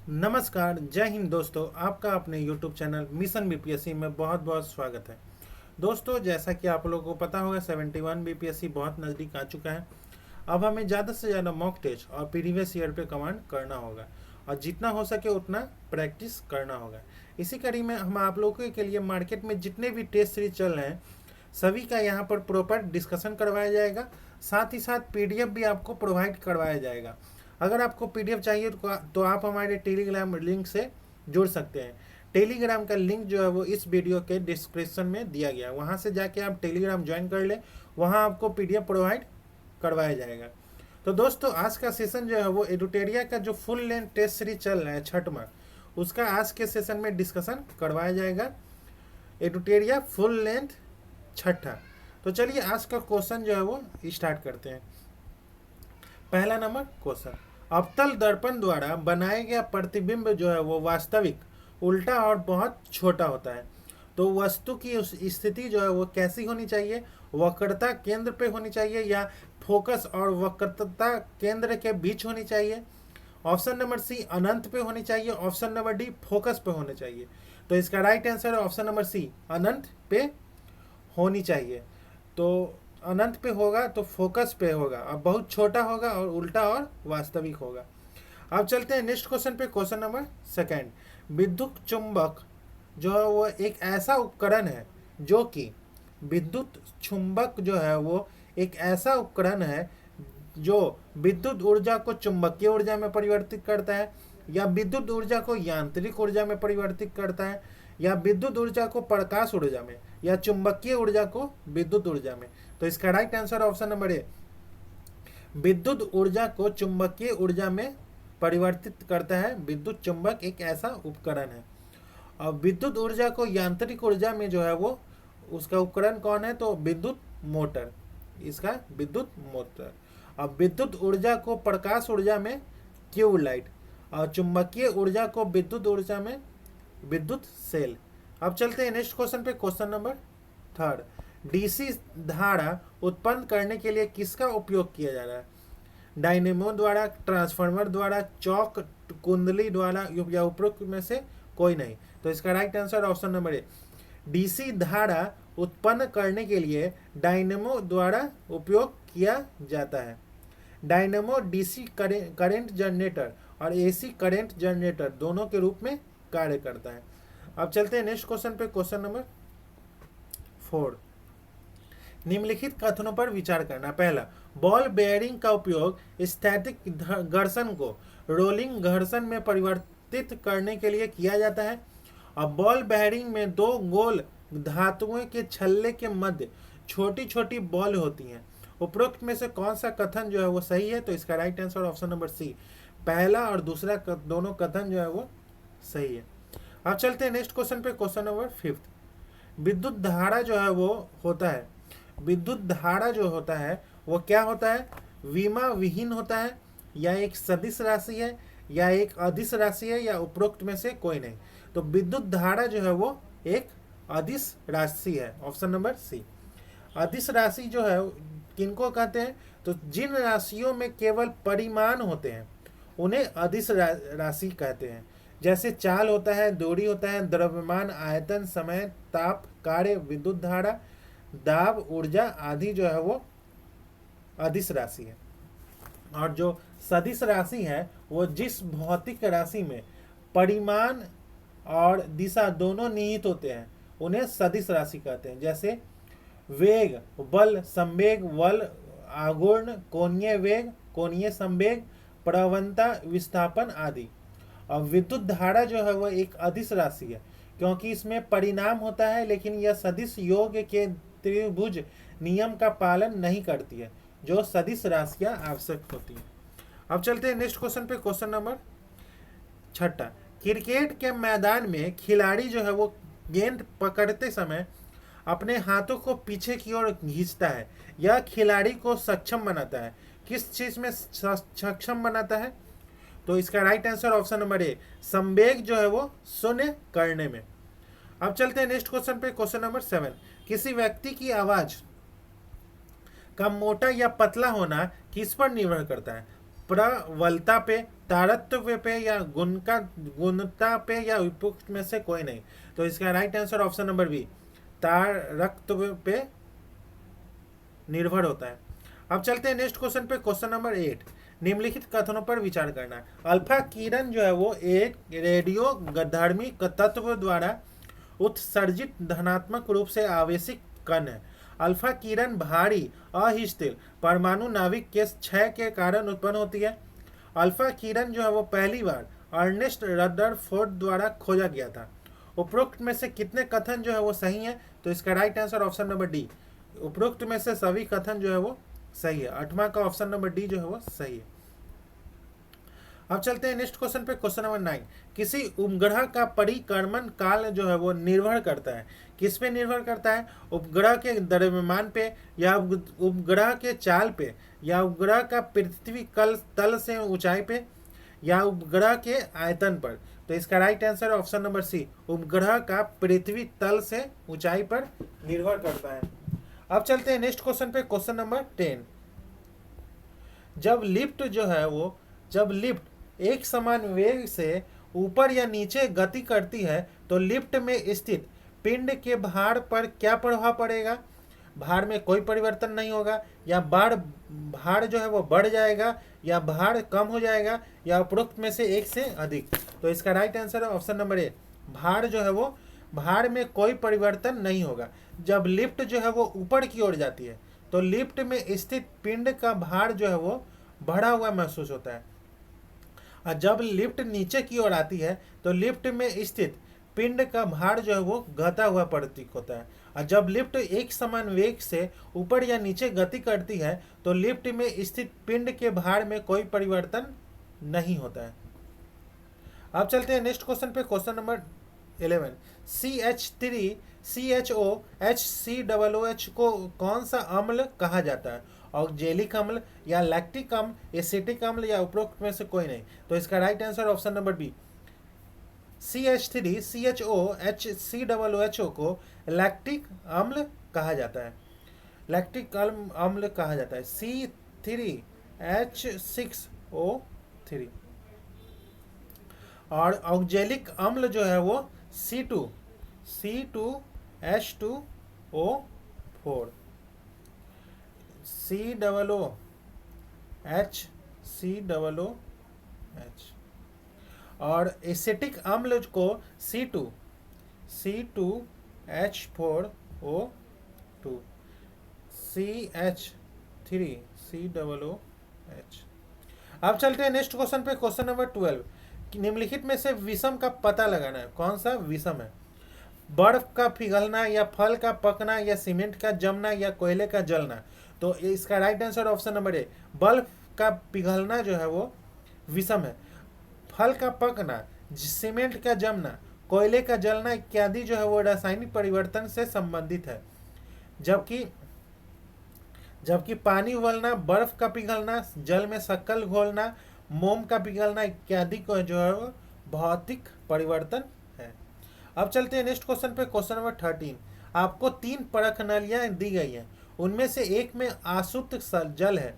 नमस्कार, जय हिंद दोस्तों। आपका अपने YouTube चैनल मिशन बीपीएससी में बहुत बहुत स्वागत है। दोस्तों, जैसा कि आप लोगों को पता होगा 71 बीपीएससी बहुत नज़दीक आ चुका है। अब हमें ज़्यादा से ज़्यादा मॉक टेस्ट और प्रीवियस ईयर पे कमांड करना होगा और जितना हो सके उतना प्रैक्टिस करना होगा। इसी कड़ी में हम आप लोगों के लिए मार्केट में जितने भी टेस्ट सीरीज चल रहे हैं सभी का यहाँ पर प्रॉपर डिस्कशन करवाया जाएगा। साथ ही साथ पीडीएफ भी आपको प्रोवाइड करवाया जाएगा। अगर आपको पीडीएफ चाहिए तो आप हमारे टेलीग्राम लिंक से जुड़ सकते हैं। टेलीग्राम का लिंक जो है वो इस वीडियो के डिस्क्रिप्शन में दिया गया है, वहाँ से जाके आप टेलीग्राम ज्वाइन कर ले। वहाँ आपको पीडीएफ प्रोवाइड करवाया जाएगा। तो दोस्तों, आज का सेशन जो है वो एडुटेरिया का जो फुल लेंथ टेस्ट सीरीज चल रहा है छठवां, उसका आज के सेशन में डिस्कशन करवाया जाएगा। एडुटेरिया फुल लेंथ छठा। तो चलिए आज का क्वेश्चन जो है वो स्टार्ट करते हैं। पहला नंबर क्वेश्चन, अवतल दर्पण द्वारा बनाया गया प्रतिबिंब जो है वो वास्तविक, उल्टा और बहुत छोटा होता है। तो वस्तु की उस स्थिति जो है वो कैसी होनी चाहिए? वक्रता केंद्र पे होनी चाहिए या फोकस और वक्रता केंद्र के बीच होनी चाहिए? ऑप्शन नंबर सी अनंत पे होनी चाहिए। ऑप्शन नंबर डी फोकस पे होनी चाहिए। तो इसका राइट आंसर है ऑप्शन नंबर सी, अनंत पे होनी चाहिए। तो अनंत पे होगा तो फोकस पे होगा, अब बहुत छोटा होगा और उल्टा और वास्तविक होगा। अब चलते हैं नेक्स्ट क्वेश्चन पे। क्वेश्चन नंबर सेकंड, विद्युत चुंबक जो है वो एक ऐसा उपकरण है जो कि विद्युत चुंबक जो है वो एक ऐसा उपकरण है जो विद्युत ऊर्जा को चुंबकीय ऊर्जा में परिवर्तित करता है, या विद्युत ऊर्जा को यांत्रिक ऊर्जा में परिवर्तित करता है, या विद्युत ऊर्जा को प्रकाश ऊर्जा में, या चुंबकीय ऊर्जा को विद्युत ऊर्जा में। तो इसका राइट आंसर ऑप्शन नंबर ए, विद्युत ऊर्जा को चुंबकीय ऊर्जा में परिवर्तित करता है। विद्युत चुंबक एक ऐसा उपकरण है। और विद्युत ऊर्जा को यांत्रिक ऊर्जा में जो है वो उसका उपकरण कौन है? तो विद्युत मोटर, इसका विद्युत मोटर। अब विद्युत ऊर्जा को प्रकाश ऊर्जा में ट्यूब लाइट, और चुंबकीय ऊर्जा को विद्युत ऊर्जा में विद्युत सेल। अब चलते हैं नेक्स्ट क्वेश्चन पे। क्वेश्चन नंबर थर्ड, डीसी धारा उत्पन्न करने के लिए किसका उपयोग किया जा रहा है? डायनेमो द्वारा, ट्रांसफार्मर द्वारा, चौक कुंडली द्वारा, या उपरोक्त में से कोई नहीं। तो इसका राइट आंसर ऑप्शन नंबर ए, डीसी धारा उत्पन्न करने के लिए डायनेमो द्वारा उपयोग किया जाता है। डायनेमो डीसी करेंट जनरेटर और एसी करेंट जनरेटर दोनों के रूप में कार्य करता है। अब चलते हैं नेक्स्ट क्वेश्चन पे। क्वेश्चन नंबर 4, निम्नलिखित कथनों पर विचार करना। पहला, बॉल बेयरिंग का उपयोग स्थैतिक घर्षण को रोलिंग घर्षण में परिवर्तित करने के लिए किया जाता है। अब बॉल बेयरिंग में दो गोल धातुओं के छल्ले के मध्य छोटी छोटी बॉल होती हैं। उपरोक्त में से कौन सा कथन जो है वो सही है? तो इसका right answer option number C, पहला और दूसरा दोनों कथन जो है वो सही है। अब चलते हैं नेक्स्ट क्वेश्चन पे। क्वेश्चन नंबर 5, विद्युत धारा जो है वो होता है, विद्युत धारा जो होता है वो क्या होता है? विमा विहीन होता है, या एक सदिश राशि है, या एक अदिश राशि है, या उपरोक्त में से कोई नहीं। तो विद्युत धारा जो है वो एक अदिश राशि है। ऑप्शन नंबर सी, अदिश राशि जो है किनको कहते हैं? तो जिन राशियों में केवल परिमाण होते हैं उन्हें अदिश राशि कहते हैं। जैसे चाल होता है, दूरी होता है, द्रव्यमान, आयतन, समय, ताप, कार्य, विद्युत धारा, दाब, ऊर्जा आदि जो है वो अदिश राशि है। और जो सदिश राशि है वो जिस भौतिक राशि में परिमाण और दिशा दोनों निहित होते हैं उन्हें सदिश राशि कहते हैं। जैसे वेग, बल, संवेग, बल, आघूर्ण, कोणीय वेग, कोणीय संवेग, प्रवणता, विस्थापन आदि। और विद्युत धारा जो है वह एक अदिश राशि है क्योंकि इसमें परिणाम होता है, लेकिन यह सदिश योग के त्रिभुज नियम का पालन नहीं करती है जो सदिश राशियां आवश्यक होती हैं। अब चलते हैं नेक्स्ट क्वेश्चन पे। क्वेश्चन नंबर 6, क्रिकेट के मैदान में खिलाड़ी जो है वो गेंद पकड़ते समय अपने हाथों को पीछे की ओर खींचता है। यह खिलाड़ी को सक्षम बनाता है। किस चीज में सक्षम बनाता है? तो इसका राइट आंसर ऑप्शन नंबर ए, संवेग जो है वो शून्य करने में। अब चलते हैं नेक्स्ट क्वेश्चन पे। क्वेश्चन नंबर 7, किसी व्यक्ति की आवाज का मोटा या पतला होना किस पर निर्भर करता है? प्रबलता पे, तारतव्य पे या गुणता पे या उपयुक्त में से कोई नहीं। तो इसका right answer option number B, तारतव्य पे निर्भर होता है। अब चलते हैं नेक्स्ट क्वेश्चन पे, क्वेश्चन नंबर 8। निम्नलिखित कथनों पर विचार करना है। अल्फा किरण जो है वो एक रेडियो धर्मी तत्व द्वारा उत्सर्जित धनात्मक रूप से आवेशित कण है। अल्फा किरण भारी अस्थिर परमाणु नाभिक के क्षय के कारण उत्पन्न होती है। अल्फा किरण जो है वो पहली बार अर्नेस्ट रदरफोर्ड द्वारा खोजा गया था। उपरोक्त में से कितने कथन जो है वो सही है? तो इसका right answer option number D, उपरोक्त में से सभी कथन जो है वो सही है। 8वां का ऑप्शन नंबर डी जो है वो सही है। अब चलते हैं नेक्स्ट क्वेश्चन पे, क्वेश्चन नंबर 9। किसी उपग्रह का परिक्रमण काल जो है वो निर्भर करता है, किस पे निर्भर करता है? उपग्रह के द्रव्यमान पे, या उपग्रह के चाल पे, या उपग्रह का पृथ्वी तल से ऊंचाई पे, या उपग्रह के आयतन पर। तो इसका right answer option number C, उपग्रह का पृथ्वी तल से ऊंचाई पर निर्भर करता है। अब चलते हैं नेक्स्ट क्वेश्चन पे, क्वेश्चन नंबर 10। जब लिफ्ट एक समान वेग से ऊपर या नीचे गति करती है तो लिफ्ट में स्थित पिंड के भार पर क्या प्रभाव पड़ेगा? भार में कोई परिवर्तन नहीं होगा, या भार जो है वो बढ़ जाएगा, या भार कम हो जाएगा, या उपरोक्त में से एक से अधिक। तो इसका राइट आंसर है ऑप्शन नंबर ए, भार जो है वो भार में कोई परिवर्तन नहीं होगा। जब लिफ्ट जो है वो ऊपर की ओर जाती है तो लिफ्ट में स्थित पिंड का भार जो है वो बढ़ा हुआ महसूस होता है, और जब लिफ्ट नीचे की ओर आती है तो लिफ्ट में स्थित पिंड का भार जो है वो घटा हुआ प्रतीत होता है। और जब लिफ्ट एक समान वेग से ऊपर या नीचे गति करती है तो लिफ्ट में स्थित पिंड के भार में कोई परिवर्तन नहीं होता है। अब चलते हैं नेक्स्ट क्वेश्चन पे, क्वेश्चन नंबर 11। CH3CHOHCOOH को कौन सा अम्ल कहा जाता है? ऑक्जेलिक अम्ल, या लैक्टिक अम्ल, एसिटिक अम्ल, या उपरोक्त में से कोई नहीं। तो इसका right answer option number B, CH3CHOHCOOH को लैक्टिक अम्ल कहा जाता है। लैक्टिक अम्ल कहा जाता है C3H6O3। और ऑक्जेलिक अम्ल जो है वो C2H2O4, COOH। और एसिटिक अम्ल को C2H4O2, CH3COOH। अब चलते हैं नेक्स्ट क्वेश्चन पे, क्वेश्चन नंबर 12। निम्नलिखित में से विषम का पता लगाना है। कौन सा विषम है? बर्फ का पिघलना, या फल का पकना, या सीमेंट का जमना, या कोयले का जलना। तो इसका राइट आंसर ऑप्शन नंबर ए, बर्फ का पिघलना जो है वो विषम है। फल का पकना, सीमेंट का जमना, कोयले का जलना इत्यादि जो है वो रासायनिक परिवर्तन से संबंधित है। जबकि पानी उबलना, बर्फ का पिघलना, जल में शक्कर घोलना, मोम का पिघलना इत्यादि को जो है वो भौतिक परिवर्तन है। अब चलते हैं नेक्स्ट क्वेश्चन पे, क्वेश्चन नंबर 13। आपको 3 परख नलियां दी गई हैं, उनमें से एक में आशुद्ध जल है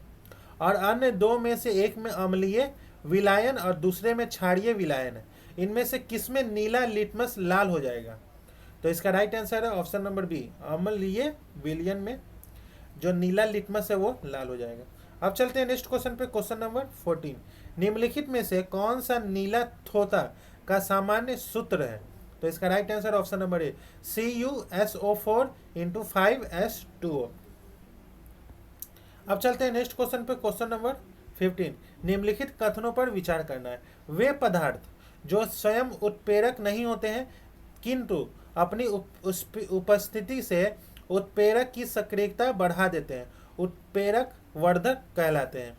और अन्य 2 में से एक में अम्लीय विलायन और दूसरे में क्षारीय विलायन है। इनमें से किसमें नीला लिटमस लाल हो जाएगा? तो इसका राइट आंसर है ऑप्शन नंबर बी, अम्लीय विलयन में जो नीला लिटमस है वो लाल हो जाएगा। अब चलते हैं नेक्स्ट क्वेश्चन पे, क्वेश्चन नंबर 14। निम्नलिखित में से कौन सा नीला थोथा का सामान्य सूत्र है? तो इसका राइट आंसर ऑप्शन नंबर ए, CuSO4 × 5S2O। अब चलते हैं नेक्स्ट क्वेश्चन पे, क्वेश्चन नंबर 15। निम्नलिखित कथनों पर विचार करना है। वे पदार्थ जो स्वयं उत्प्रेरक नहीं होते हैं किंतु अपनी उपस्थिति से उत्प्रेरक की सक्रियता बढ़ा देते हैं, उत्प्रेरक वर्धक कहलाते हैं।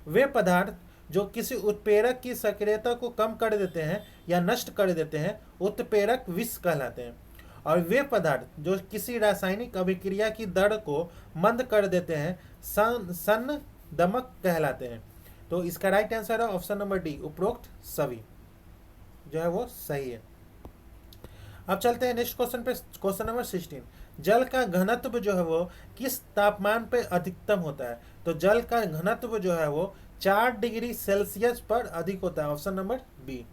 वे पदार्थ जो किसी उत्प्रेरक की सक्रियता को कम कर देते हैं या नष्ट कर देते हैं, उत्प्रेरक विष कहलाते हैं। और वे पदार्थ जो किसी रासायनिक अभिक्रिया की दर को मंद कर देते हैं, संदमक कहलाते हैं। तो इसका राइट आंसर है ऑप्शन नंबर डी, उपरोक्त सभी जो है वो सही है। अब चलते हैं नेक्स्ट क्वेश्चन पे, क्वेश्चन नंबर 16। जल का घनत्व जो है वो किस तापमान पे अधिकतम होता है? तो जल का घनत्व जो है वो 4 डिग्री सेल्सियस पर अधिक होता है, ऑप्शन नंबर बी।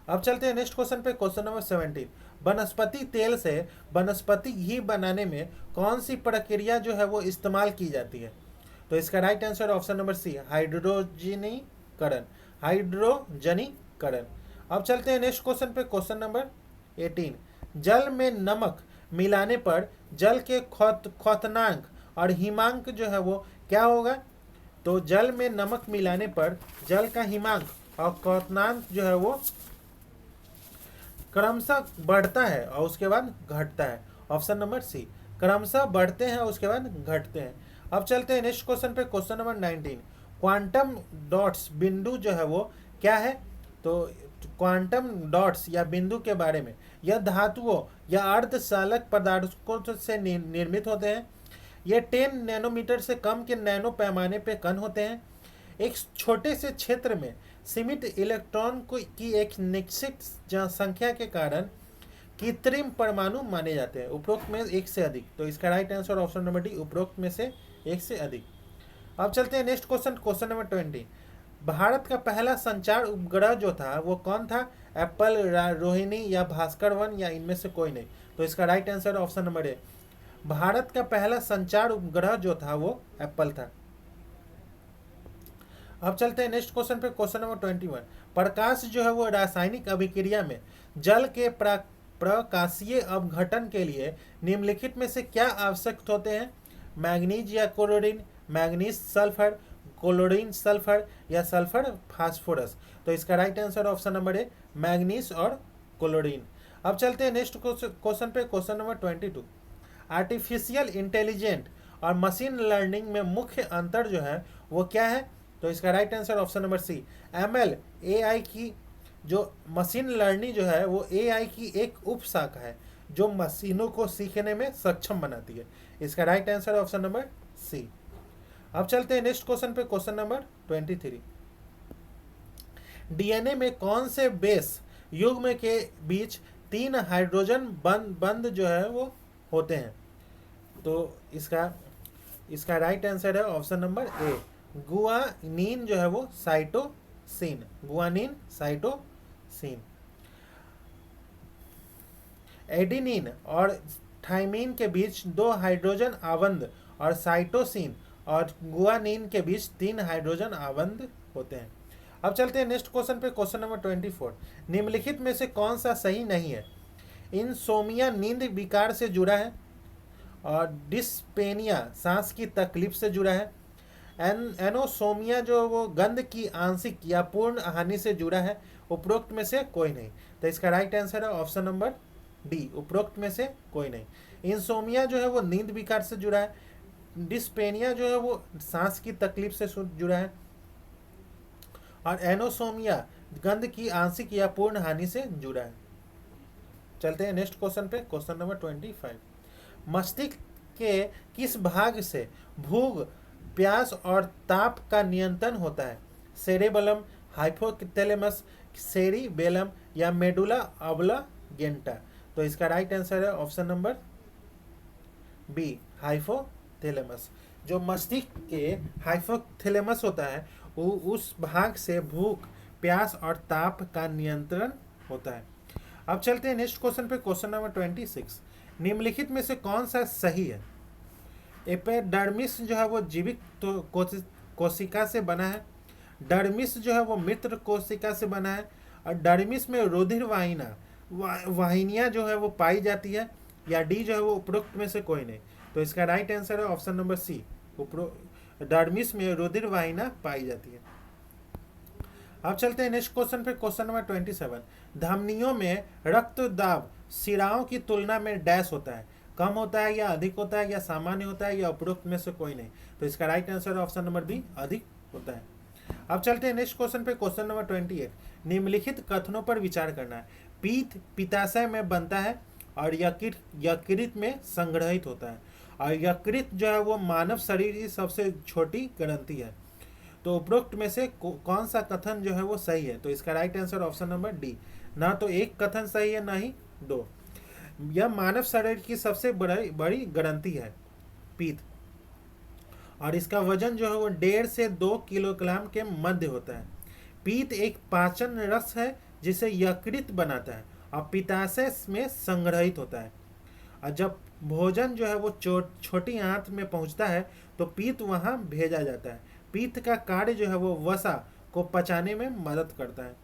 अब चलते हैं नेक्स्ट क्वेश्चन पे, क्वेश्चन नंबर 17। वनस्पति तेल से वनस्पति घी बनाने में कौन सी प्रक्रिया जो है वो इस्तेमाल की जाती है? तो इसका right answer option number C, हाइड्रोजनीकरण, हाइड्रोजनीकरण। अब चलते हैं नेक्स्ट क्वेश्चन पे, क्वेश्चन नंबर 18। जल में नमक मिलाने पर जल के क्वथनांक और हिमांक जो है वो क्या होगा? तो जल में नमक मिलाने पर जल का हिमांक और क्वथनांक जो है वो क्रमशः बढ़ता है और उसके बाद घटता है, ऑप्शन नंबर सी। क्रमशः बढ़ते हैं और उसके बाद घटते हैं। अब चलते हैं नेक्स्ट क्वेश्चन पे, क्वेश्चन नंबर 19। क्वांटम डॉट्स बिंदु जो है वो क्या है? तो क्वांटम डॉट्स या बिंदु के बारे में, यह धातुओं या अर्धचालक पदार्थों से निर्मित होते हैं। ये 10 नैनोमीटर से कम के नैनो पैमाने पे कण होते हैं। एक छोटे से क्षेत्र में सीमित इलेक्ट्रॉन की एक निश्चित संख्या के कारण कृत्रिम परमाणु माने जाते हैं, उपरोक्त में एक से अधिक। तो इसका right answer option number D, उपरोक्त में से एक से अधिक। अब चलते हैं next question, question number 20। Bharat का पहला संचार उपग्रह जो था वो कौन था? एप्पल, रोहिणी या भास्कर 1 या इनमें से कोई नहीं। तो इसका राइट आंसर ऑप्शन नंबर ए, भारत का पहला संचार उपग्रह जो था वो एप्पल था। अब चलते हैं नेक्स्ट क्वेश्चन पे, क्वेश्चन नंबर 21। प्रकाश जो है वो रासायनिक अभिक्रिया में जल के प्रकाशीय अपघटन के लिए निम्नलिखित में से क्या आवश्यक होते हैं? मैग्नीज या chlorine, manganese sulphur, chlorine sulphur या सल्फर फास्फोरस। तो इसका राइट आंसर ऑप्शन नंबर ए, मैग्नीज और क्लोरीन। अब चलते हैं नेक्स्ट क्वेश्चन पे, क्वेश्चन नंबर 22। आर्टिफिशियल इंटेलिजेंट और मशीन लर्निंग में मुख्य अंतर जो है वो क्या है? तो इसका right answer option number C, ML AI की जो मशीन लर्निंग जो है वो एआई की एक उप शाखा है जो मशीनों को सीखने में सक्षम बनाती है। इसका right answer option number C. अब चलते हैं नेक्स्ट क्वेश्चन पे, क्वेश्चन नंबर 23। डीएनए में कौन से बेस युग्म के बीच 3 हाइड्रोजन बंध जो है वो होते हैं? तो इसका राइट आंसर है ऑप्शन नंबर ए, गुआनिन जो है वो साइटोसिन, गुआनिन साइटोसिन। एडिनिन और थाइमिन के बीच 2 हाइड्रोजन आबंध और साइटोसिन और गुआनिन के बीच 3 हाइड्रोजन आबंध होते हैं। अब चलते हैं नेक्स्ट क्वेश्चन पे, क्वेश्चन नंबर 24। निम्नलिखित में से कौन सा सही नहीं है? इंसोमिया नींद विकार से जुड़ा है और डिस्पेनिया सांस की तकलीफ से जुड़ा है। एनोसोमिया जो वो गंध की आंशिक या पूर्ण हानि से जुड़ा है, उपरोक्त में से कोई नहीं। तो इसका राइट आंसर है ऑप्शन नंबर डी, उपरोक्त में से कोई नहीं। इंसोमिया जो है वो नींद विकार से जुड़ा है, डिस्पेनिया जो है वो सांस की तकलीफ से जुड़ा है और एनोसोमिया गंध की आंशिक या पूर्ण हानि से जुड़ा है। चलते हैं नेक्स्ट क्वेश्चन पे, क्वेश्चन नंबर 25। मस्तिष्क के किस भाग से भूख, प्यास और ताप का नियंत्रण होता है? सेरेबेलम, हाइपोथैलेमस, सेरिबेलम या मेडुला ऑब्लांगेटा। तो इसका राइट आंसर है ऑप्शन नंबर बी, हाइपोथैलेमस। जो मस्तिष्क के हाइपोथैलेमस होता है वो उस भाग से भूख, प्यास और ताप का नियंत्रण होता है। अब चलते हैं नेक्स्ट क्वेश्चन पे, क्वेश्चन नंबर 26। निम्नलिखित में से कौन सा सही है? एपिडर्मिस जो है वो जीवित कोशिका से बना है, डर्मिस जो है वो मृत कोशिका से बना है और डर्मिस में रुधिर वाहिनियां जो है वो पाई जाती है, या डी जो है वो उपरोक्त में से कोई नहीं। तो इसका राइट आंसर है ऑप्शन नंबर सी, डर्मिस में रुधिर वाहिनियां पाई जाती है। अब चलते हैं नेक्स्ट क्वेश्चन पे, क्वेश्चन नंबर 27। धमनियों में रक्त दाब शिराओं की तुलना में डैश होता है, कम होता है या अधिक होता है या सामान्य होता है या उपरोक्त में से कोई नहीं। तो इसका right answer option number B, अधिक होता है। अब चलते हैं नेक्स्ट क्वेश्चन पे, क्वेश्चन नंबर 28। निम्नलिखित कथनों पर विचार करना है। पीत पित्ताशय में बनता है और यकृत में संग्रहित होता है और यकृत जो है वो मानव शरीर की सबसे छोटी ग्रंथि है। तो उपरोक्त में से कौन सा कथन जो है वो सही है? तो इसका right answer option number D, ना तो एक कथन सही है ना ही 2। यह मानव शरीर की सबसे बड़ी ग्रंथि है पीत, और इसका वजन जो है वो 1.5 से 2 किलोग्राम के मध्य होता है। पीत एक पाचन रस है जिसे यकृत बनाता है और पित्ताशय में संग्रहित होता है। और जब भोजन जो है वो छोटी आंत में पहुंचता है तो पीत वहां भेजा जाता है। पीत का कार्य जो है वो वसा को पचाने में मदद करता है।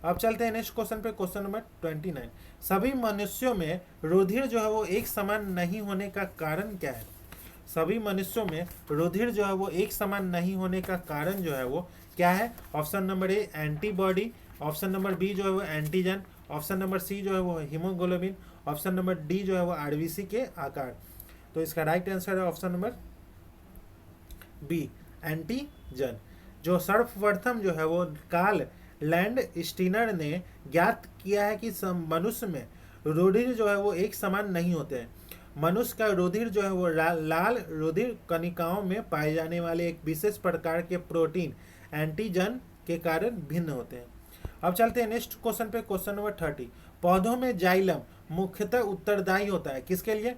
अब चलते हैं नेक्स्ट क्वेश्चन पे, क्वेश्चन नंबर 29। सभी मनुष्यों में रुधिर जो है वो एक समान नहीं होने का कारण क्या है? सभी मनुष्यों में रुधिर जो है वो एक समान नहीं होने का कारण जो है वो क्या है? Option number A antibody, option number B जो है वो एंटीजन, ऑप्शन नंबर सी जो है वो हीमोग्लोबिन, ऑप्शन नंबर डी जो है वो आरबीसी के आकार। तो इसका राइट आंसर है ऑप्शन नंबर बी एंटीजन। जो सर्वप्रथम जो है वो कार्ल लैंड स्टीनर ने ज्ञात किया है कि मनुष्य में रुधिर जो है वो एक समान नहीं होते हैं। मनुष्य का रुधिर जो है वो लाल रुधिर कणिकाओं में पाए जाने वाले एक विशेष प्रकार के प्रोटीन एंटीजन के कारण भिन्न होते हैं। अब चलते हैं नेक्स्ट क्वेश्चन पे, क्वेश्चन नंबर 30। पौधों में जाइलम मुख्यतः उत्तरदायी होता है किसके लिए?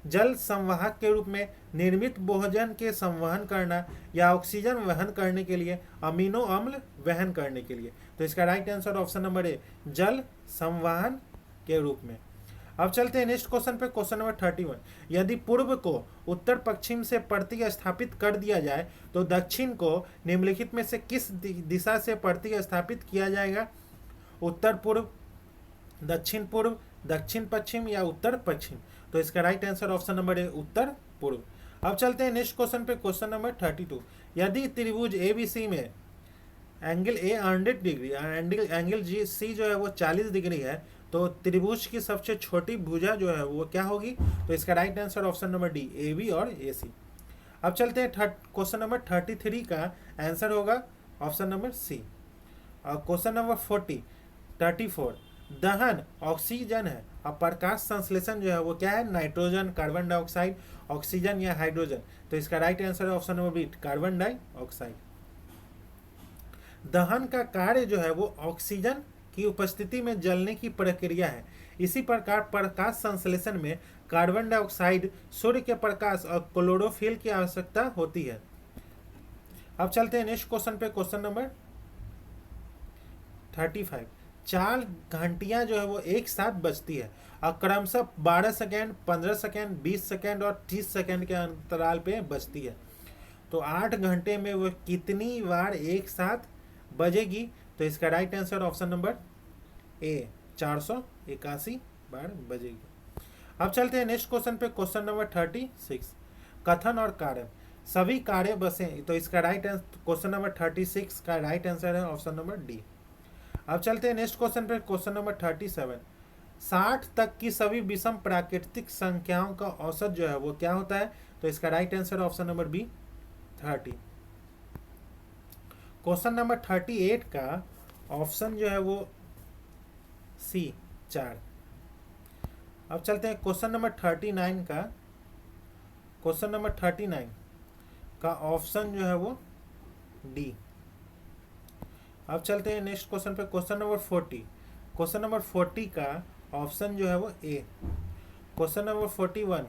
जल संवाहक के रूप में, निर्मित भोजन के संवहन करना, या ऑक्सीजन वहन करने के लिए, अमीनो अम्ल वहन करने के लिए। तो इसका राइट आंसर ऑप्शन नंबर ए जल संवहन के रूप में। अब चलते हैं नेक्स्ट क्वेश्चन पे, क्वेश्चन नंबर 31। यदि पूर्व को उत्तर पश्चिम से प्रतिस्थापित कर दिया जाए तो दक्षिण को निम्नलिखित में से किस दिशा से प्रतिस्थापित किया जाएगा? उत्तर पूर्व, दक्षिण पूर्व, दक्षिण पश्चिम या उत्तर पश्चिम। तो इसका right answer option number A उत्तर पूर्व। अब चलते हैं नेक्स्ट क्वेश्चन पे, क्वेश्चन नंबर 32। यदि त्रिभुज एबीसी में एंगल ए 100 डिग्री, एंगल जी सी जो है वो 40 डिग्री है, तो त्रिभुज की सबसे छोटी भुजा जो है वो क्या होगी? तो इसका right answer option number D A B और ए सी। अब चलते हैं क्वेश्चन नंबर 33 का आंसर होगा ऑप्शन नंबर सी। और क्वेश्चन नंबर 34 दहन ऑक्सीजन है और प्रकाश संश्लेषण जो है वो क्या है? नाइट्रोजन, कार्बन डाइऑक्साइड, ऑक्सीजन या हाइड्रोजन। तो इसका राइट आंसर है option number B carbon dioxide. दहन का कार्य जो है वो ऑक्सीजन की उपस्थिति में जलने की प्रक्रिया है। इसी प्रकार प्रकाश संश्लेषण में कार्बन डाइऑक्साइड, सूर्य के प्रकाश और क्लोरोफिल की आवश्यकता होती है। अब चलते हैं नेक्स्ट क्वेश्चन पे, क्वेश्चन नंबर 35। 4 घंटियां जो है वो एक साथ बजती है और क्रमशः 12 सेकेंड, 15 सेकेंड, 20 सेकेंड और 30 सेकेंड के अंतराल पे बजती है। तो 8 घंटे में वो कितनी बार एक साथ बजेगी? तो इसका राइट आंसर ऑप्शन नंबर ए 481 बार बजेगी। अब चलते हैं नेक्स्ट क्वेश्चन पे, क्वेश्चन नंबर 36। कथन और कारण, सभी कार्य बसें। तो इसका राइट आंसर क्वेश्चन नंबर 36 का राइट आंसर है ऑप्शन नंबर डी। अब चलते हैं नेक्स्ट क्वेश्चन पे, क्वेश्चन नंबर 37। 60 तक की सभी विषम प्राकृतिक संख्याओं का औसत जो है वो क्या होता है? तो इसका right answer option number B 30। Question number 38 का ऑप्शन जो है वो सी 4। अब चलते हैं क्वेश्चन नंबर 39 का, क्वेश्चन नंबर 39 का ऑप्शन जो है वो डी। अब चलते हैं नेक्स्ट क्वेश्चन पे, क्वेश्चन नंबर 40। क्वेश्चन नंबर 40 का ऑप्शन जो है वो A. Question number 41,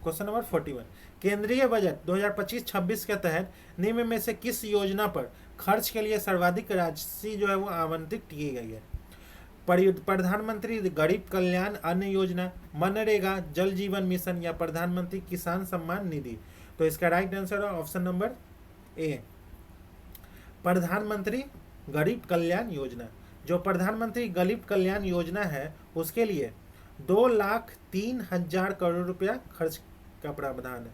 question number 41। केंद्रीय बजट 2025-26 के तहत निम्न में से किस योजना पर खर्च के लिए सर्वाधिक राशि जो है वो आवंटित की गई है? प्रधानमंत्री गरीब कल्याण अन्न योजना, मनरेगा, जल जीवन मिशन या प्रधानमंत्री किसान सम्मान निधि। तो इसका राइट आंसर है ऑप्शन नंबर ए प्रधानमंत्री गरीब कल्याण योजना। जो प्रधानमंत्री गरीब कल्याण योजना है उसके लिए 2,03,000 करोड़ रुपया खर्च का प्रावधान है,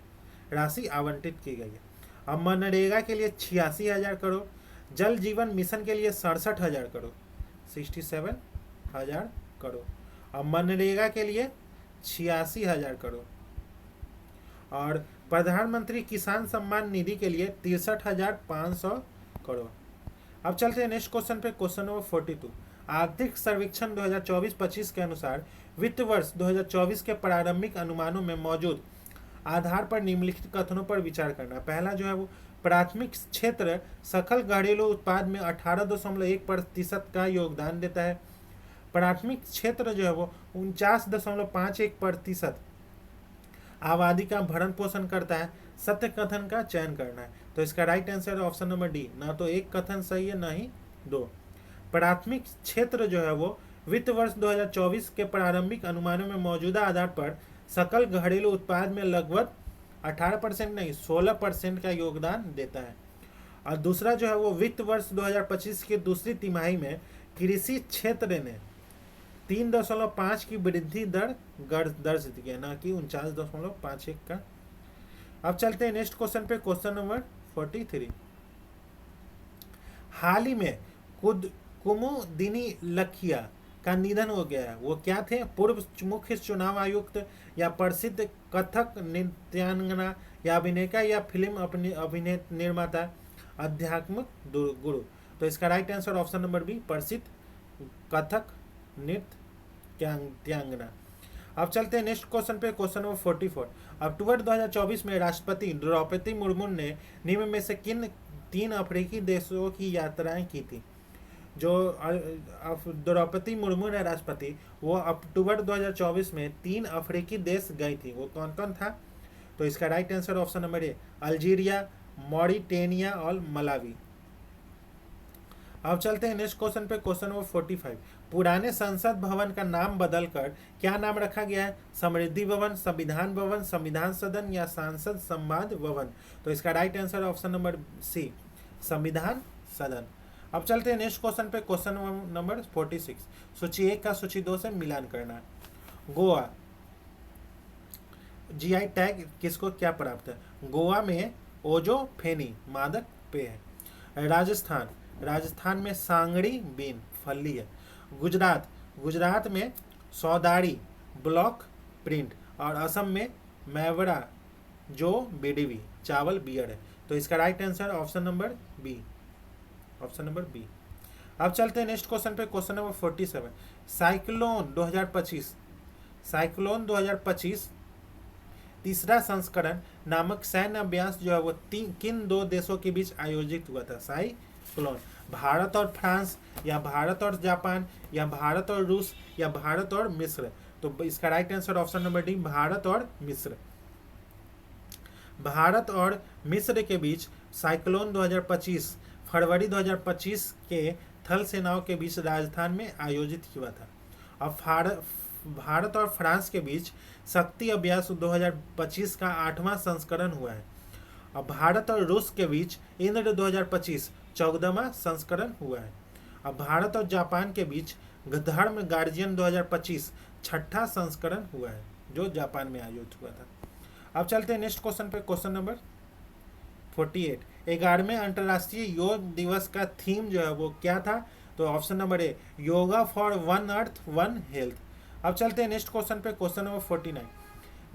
राशि आवंटित की गई है। अब मनरेगा के लिए 86,000 करोड़, जल जीवन मिशन के लिए 67,000 करोड़, 67,000 करोड़। अब मनरेगा के लिए 86,000 करोड़ और प्रधानमंत्री किसान सम्मान निधि के लिए 63,500 करोड़। अब चलते हैं नेक्स्ट क्वेश्चन पे, क्वेश्चन नंबर 42। आर्थिक सर्वेक्षण 2024-25 के अनुसार वित्त वर्ष 2024 के प्रारंभिक अनुमानों में मौजूद आधार पर निम्नलिखित कथनों पर विचार करना। पहला जो है वो प्राथमिक क्षेत्र सकल घरेलू उत्पाद में 18.1% का योगदान देता है। प्राथमिक क्षेत्र जो है वो 49.51% आबादी का भरण पोषण करता है। सत्य कथन का चयन करना है। तो इसका राइट आंसर है ऑप्शन नंबर डी, ना तो एक कथन सही है ना ही दो। प्राथमिक क्षेत्र जो है वो वित्त वर्ष 2024 के प्रारंभिक अनुमानों में मौजूदा आधार पर सकल घरेलू उत्पाद में लगभग 18% नहीं 16% का योगदान देता है। और दूसरा जो है वो वित्त वर्ष 2025 की दूसरी तिमाही में कृषि क्षेत्र ने 3.5 की वृद्धि दर दर्ज किया, ना कि 49.51 का। अब चलते हैं नेक्स्ट क्वेश्चन पे, क्वेश्चन नंबर 43। हाल ही में कुमुदिनी लखिया का निधन हो गया है, वो क्या थे? पूर्व मुख्य चुनाव आयुक्त या प्रसिद्ध कथक नृत्यांगना या अभिनेता या फिल्म अभिनेत निर्माता आध्यात्मिक गुरु। तो इसका right answer option number B, प्रसिद्ध कथक नृत्यांगना। अब चलते हैं नेक्स्ट क्वेश्चन पे, क्वेश्चन नंबर 44। अक्टूबर 2024 में राष्ट्रपति द्रौपदी मुर्मू ने निम्न में से किन 3 अफ्रीकी देशों की यात्राएं की थी? जो द्रौपदी मुर्मू ने राष्ट्रपति, वो अक्टूबर 2024 में 3 अफ्रीकी देश गई थी, वो कौन कौन था? तो इसका राइट आंसर ऑप्शन नंबर ए, अल्जीरिया, मॉरिटेनिया और मलावी। अब चलते हैं नेक्स्ट क्वेश्चन पे, क्वेश्चन नंबर 45। पुराने संसद भवन का नाम बदलकर क्या नाम रखा गया है? समृद्धि भवन, संविधान भवन, संविधान सदन या सांसद संवाद भवन। तो इसका right answer option number C, Samvidhan Sadan. अब चलते हैं नेक्स्ट क्वेश्चन पे, क्वेश्चन नंबर 46। सूची 1 का सूची 2 से मिलान करना है। गोवा जीआई टैग किसको क्या प्राप्त है? गोवा में ओजोफेनी मादक पेय है। राजस्थान में सांगड़ी बीन फली है। गुजरात में सौदाड़ी ब्लॉक प्रिंट। और असम में मैवरा जो बीडीवी चावल बियर है। तो इसका right answer option number B, option number B. अब चलते हैं नेक्स्ट क्वेश्चन पे, क्वेश्चन नंबर 47। साइक्लोन 2025 तीसरा संस्करण नामक सैन्य अभ्यास जो है वो किन 2 देशों के बीच आयोजित हुआ था? साइक्लोन भारत और फ्रांस, या भारत और जापान, या भारत और रूस, या भारत और मिस्र। तो इसका right answer option number D, Bharat और मिस्र। भारत और मिस्र के बीच साइक्लोन 2025 फरवरी 2025 के थल सेनाओं के बीच राजस्थान में आयोजित हुआ था। अब भारत और फ्रांस के बीच शक्ति अभ्यास 2025 का 8वां संस्करण हुआ है। अब भारत और रूस के बीच इंद्र 2025 14वां संस्करण हुआ है। अब भारत और जापान के बीच धर्म गार्जियन 2025 6ठा संस्करण हुआ है, जो जापान में आयोजित हुआ था। अब चलते हैं नेक्स्ट क्वेश्चन पे, क्वेश्चन नंबर 48। 11वें अंतर्राष्ट्रीय योग दिवस का थीम जो है वो क्या था? तो option number A, yoga for one earth one health. अब चलते हैं नेक्स्ट क्वेश्चन पे, क्वेश्चन नंबर 49।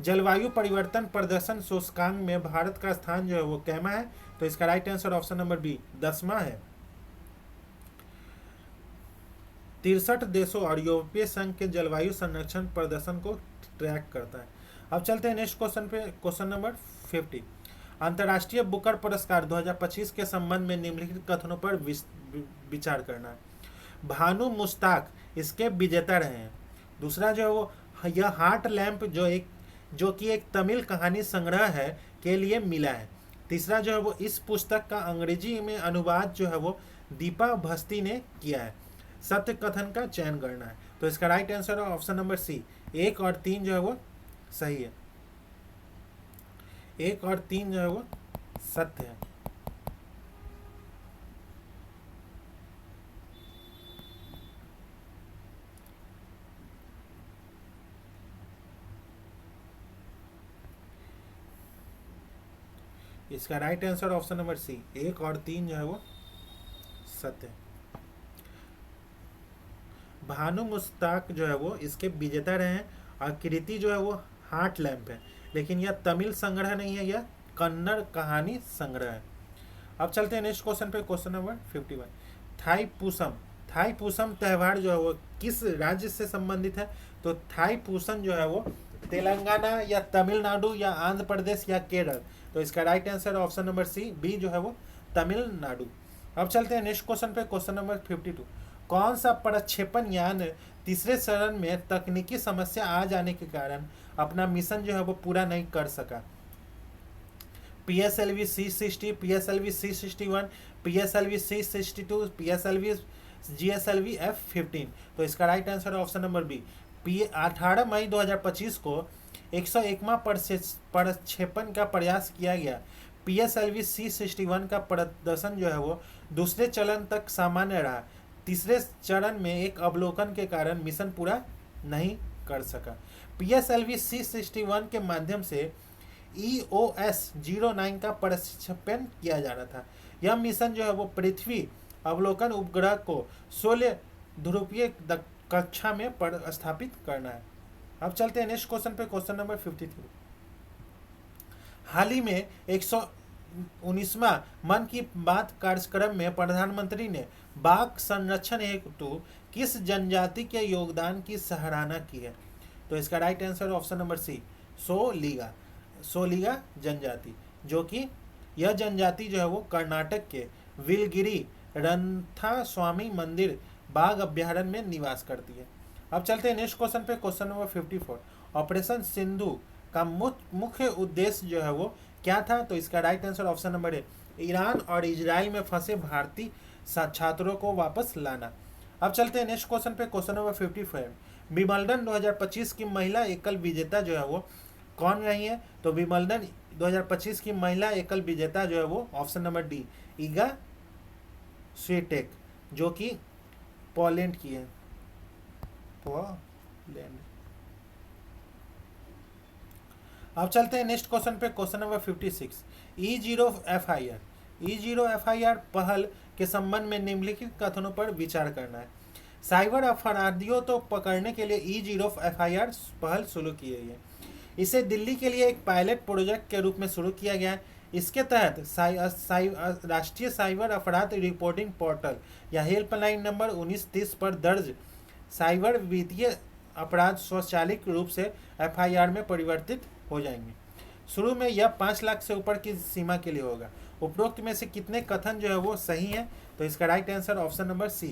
जलवायु परिवर्तन प्रदर्शन सूचकांक में भारत का स्थान जो है वो कैमा है? तो इसका right answer option number B, 10वां है। 63 देशों और यूरोपीय संघ के जलवायु संरक्षण प्रदर्शन को ट्रैक करता है। अब चलते हैं नेक्स्ट क्वेश्चन पे, क्वेश्चन नंबर 50। अंतर्राष्ट्रीय बुकर पुरस्कार 2025 के संबंध में निम्नलिखित कथनों पर विचार करना है। भानु मुश्ताक इसके विजेता रहे हैं। दूसरा जो है वो यह हार्ट लैंप जो कि एक तमिल कहानी संग्रह है के लिए मिला है। तीसरा जो है वो इस पुस्तक का अंग्रेजी में अनुवाद जो है वो दीपा भस्ती ने किया है। सत्य कथन का चयन करना है। तो इसका राइट आंसर है ऑप्शन नंबर सी, 1 और 3 जो है वो सही है। 1 और 3 जो है वो सत्य है। इसका right answer option number C, 1 और 3 जो है वो सत्य है। भानु मुश्ताक जो है वो इसके विजेता रहे हैं। और कृति जो है वो हार्ट लैंप है, लेकिन यह तमिल संग्रह नहीं है, यह कन्नड़ कहानी संग्रह है। अब चलते हैं नेक्स्ट क्वेश्चन पे, क्वेश्चन नंबर 51। थाईपुसम त्यौहार जो है वो किस राज्य से संबंधित है? तो थाईपुसम जो है वो तेलंगाना या तमिलनाडु या आंध्र प्रदेश या केरल। तो इसका right answer option number C, B जो है वो तमिलनाडु। अब चलते हैं नेक्स्ट क्वेश्चन पे, क्वेश्चन नंबर 52। कौन सा प्रक्षेपण यान तीसरे चरण में तकनीकी समस्या आ जाने के कारण अपना मिशन जो है वो पूरा नहीं कर सका? PSLV C60, PSLV C61, PSLV C62, PSLV GSLV F15। तो इसका राइट आंसर है ऑप्शन नंबर बी। 18 मई 2025 को 101वां प्रक्षेपण का प्रयास किया गया। PSLV C61 का प्रदर्शन जो है वो दूसरे चरण तक सामान्य रहा। तीसरे चरण में एक अवलोकन के कारण मिशन पूरा नहीं कर सका। PSLV C61 के माध्यम से EOS-09 का प्रक्षेपण किया जा रहा था। यह मिशन जो है वो पृथ्वी अवलोकन उपग्रह को 16 ध्रुवीय कक्षा में स्थापित करना है। अब चलते हैं नेक्स्ट क्वेश्चन पे, क्वेश्चन नंबर 53। हाल ही में 119वां मन की बात कार्यक्रम में प्रधानमंत्री ने बाघ संरक्षण हेतु किस जनजाति के योगदान की सराहना की है? तो इसका right answer option number C, Soliga जनजाति, जो कि यह जनजाति जो है वो कर्नाटक के विलगिरी रंथास्वामी मंदिर बाघ अभ्यारण्य में निवास करती है। अब चलते हैं नेक्स्ट क्वेश्चन पे, क्वेश्चन नंबर 54। ऑपरेशन सिंधु का मुख्य उद्देश्य जो है वो क्या था? तो इसका राइट आंसर ऑप्शन नंबर ए, ईरान और इजराइल में फंसे भारतीय छात्रों को वापस लाना। अब चलते हैं नेक्स्ट क्वेश्चन पे, क्वेश्चन नंबर 55। विंबलडन 2025 की महिला एकल विजेता जो है वो कौन रही है? तो विंबलडन 2025 की महिला एकल विजेता जो है वो ऑप्शन नंबर डी, ईगा स्वीटेक, जो कि पोलैंड की है। पोलैंड। अब चलते हैं नेक्स्ट क्वेश्चन पे, क्वेश्चन नंबर 56। E0 FIR पहल के संबंध में निम्नलिखित कथनों पर विचार करना है। साइबर अपराधियों तो पकड़ने के लिए E0 FIR पहल शुरू की गई है। इसे दिल्ली के लिए एक पायलट प्रोजेक्ट के रूप में शुरू किया गया है। इसके तहत राष्ट्रीय साइबर अपराध रिपोर्टिंग पोर्टल या हेल्पलाइन नंबर 1930 पर दर्ज साइबर वित्तीय अपराध स्वचालित रूप से FIR में परिवर्तित हो जाएंगे। शुरू में यह 5 लाख से ऊपर की सीमा के लिए होगा। उपरोक्त में से कितने कथन जो है वो सही है? तो इसका right answer option number C,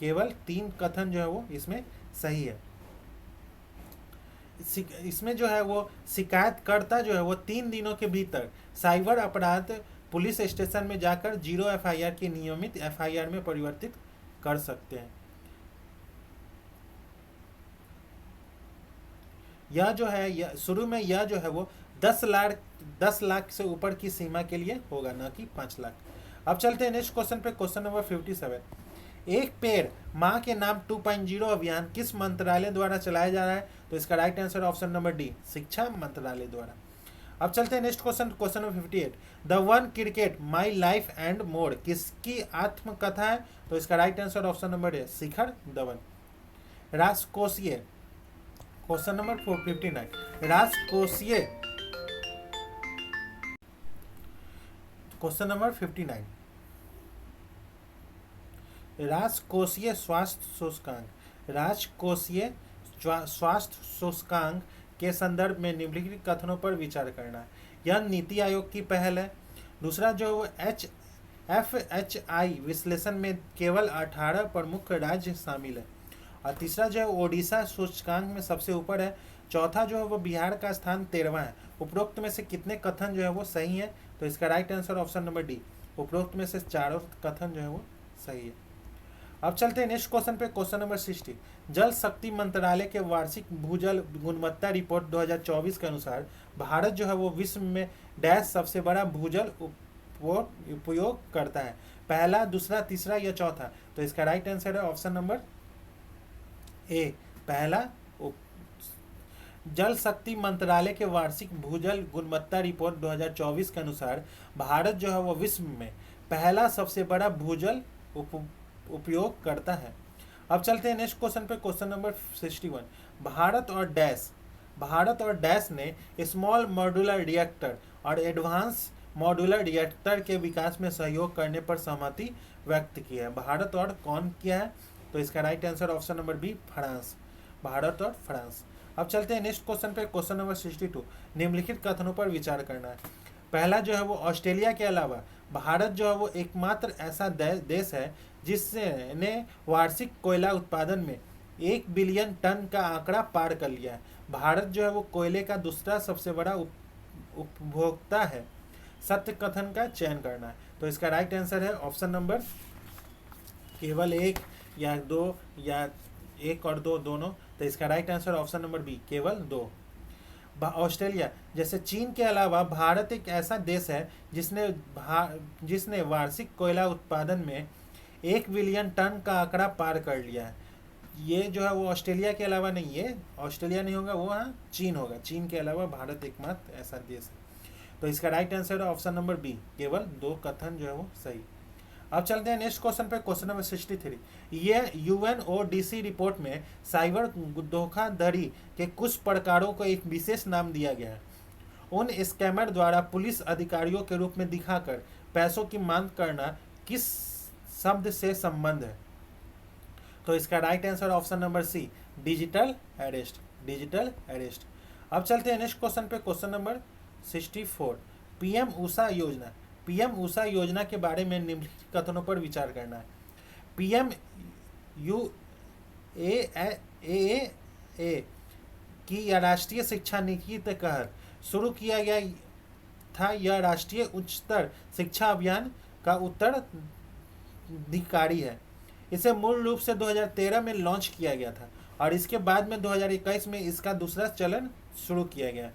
केवल 3 कथन जो है वो इसमें सही है। इसमें जो है वो शिकायतकर्ता जो है वो 3 दिनों के भीतर साइबर अपराध पुलिस स्टेशन में जाकर 0 FIR की नियमित FIR में परिवर्तित कर सकते हैं। यह जो है शुरू में यह जो है वो 10 लाख से ऊपर की सीमा के लिए होगा, ना कि 5 लाख। अब चलते हैं नेक्स्ट क्वेश्चन पे, क्वेश्चन नंबर 57। एक पेड़ माँ के नाम 2.0 अभियान किस मंत्रालय द्वारा चलाया जा रहा है? तो इसका right answer option number D, शिक्षा मंत्रालय द्वारा। अब चलते हैं next question, question number 58। The one cricket my life and more किसकी आत्मकथा है? तो इसका right answer option number A, Shikhar Dhawan. राजकोषीय, क्वेश्चन नंबर 59। राजकोषीय, क्वेश्चन नंबर 59। राजकोषीय स्वास्थ्य सूचकांक, राजकोषीय स्वास्थ्य सूचकांक के संदर्भ में निम्नलिखित कथनों पर विचार करना है। यह नीति आयोग की पहल है। दूसरा जो FHI विश्लेषण में केवल 18 प्रमुख राज्य शामिल है। और तीसरा जो है ओडिशा सूचकांक में सबसे ऊपर है। चौथा जो है वो बिहार का स्थान 13वां है। उपरोक्त में से कितने कथन जो है वो सही है? तो इसका right answer option number D, उपरोक्त में से चारों कथन जो है वो सही है। अब चलते हैं नेक्स्ट क्वेश्चन पे, क्वेश्चन नंबर 60। जल शक्ति मंत्रालय के वार्षिक भूजल गुणवत्ता रिपोर्ट 2024 के अनुसार भारत जो है वो विश्व में डैश सबसे बड़ा भूजल उपयोग करता है? पहला, दूसरा, तीसरा या चौथा? तो इसका राइट आंसर है ऑप्शन नंबर ए, पहला। जल शक्ति मंत्रालय के वार्षिक भूजल गुणवत्ता रिपोर्ट 2024 के अनुसार भारत जो है वो विश्व में पहला सबसे बड़ा भूजल उपयोग करता है। अब चलते हैं नेक्स्ट क्वेश्चन पे, क्वेश्चन नंबर 61। भारत और डैश ने स्मॉल मॉड्यूलर रिएक्टर और एडवांस मॉड्यूलर रिएक्टर के विकास में सहयोग करने पर सहमति व्यक्त की है। भारत और कौन किया है? तो इसका right answer option number B, France, Bharat और फ्रांस। अब चलते हैं नेक्स्ट क्वेश्चन पे, क्वेश्चन नंबर 62। निम्नलिखित कथनों पर विचार करना है। पहला जो है वो ऑस्ट्रेलिया के अलावा भारत जो है वो एकमात्र ऐसा देश है जिसने वार्षिक कोयला उत्पादन में 1 बिलियन टन का आंकड़ा पार कर लिया है। भारत जो है वो कोयले का दूसरा सबसे बड़ा उपभोक्ता है। सत्य कथन का चयन करना है। तो इसका राइट आंसर है ऑप्शन नंबर केवल एक या दो, या एक और दो दोनों। तो इसका right answer option number B, केवल दो। ऑस्ट्रेलिया, जैसे चीन के अलावा भारत एक ऐसा देश है जिसने वार्षिक कोयला उत्पादन में 1 बिलियन टन का आंकड़ा पार कर लिया है। ये जो है वो ऑस्ट्रेलिया के अलावा नहीं है, ऑस्ट्रेलिया नहीं होगा, वो हाँ चीन होगा। चीन के अलावा भारत एकमात्र ऐसा देश है। तो इसका राइट आंसर है ऑप्शन नंबर बी, केवल दो कथन जो है वो सही। अब चलते हैं नेक्स्ट क्वेश्चन पे, क्वेश्चन नंबर 63। ये UNODC रिपोर्ट में साइबर धोखाधड़ी के कुछ प्रकारों को एक विशेष नाम दिया गया है। उन स्कैमर द्वारा पुलिस अधिकारियों के रूप में दिखाकर पैसों की मांग करना किस शब्द से संबंध है? तो इसका right answer option number C, digital arrest. Digital arrest. अब चलते हैं नेक्स्ट क्वेश्चन पे, क्वेश्चन नंबर 64। PM उषा योजना। PM उषा योजना के बारे में निम्नलिखित कथनों पर विचार करना है। PM UAA की राष्ट्रीय शिक्षा नीति के तहत शुरू किया गया था। यह राष्ट्रीय उच्चतर शिक्षा अभियान का उत्तराधिकारी है। इसे मूल रूप से 2013 में लॉन्च किया गया था और इसके बाद में 2021 में इसका दूसरा चलन शुरू किया गया।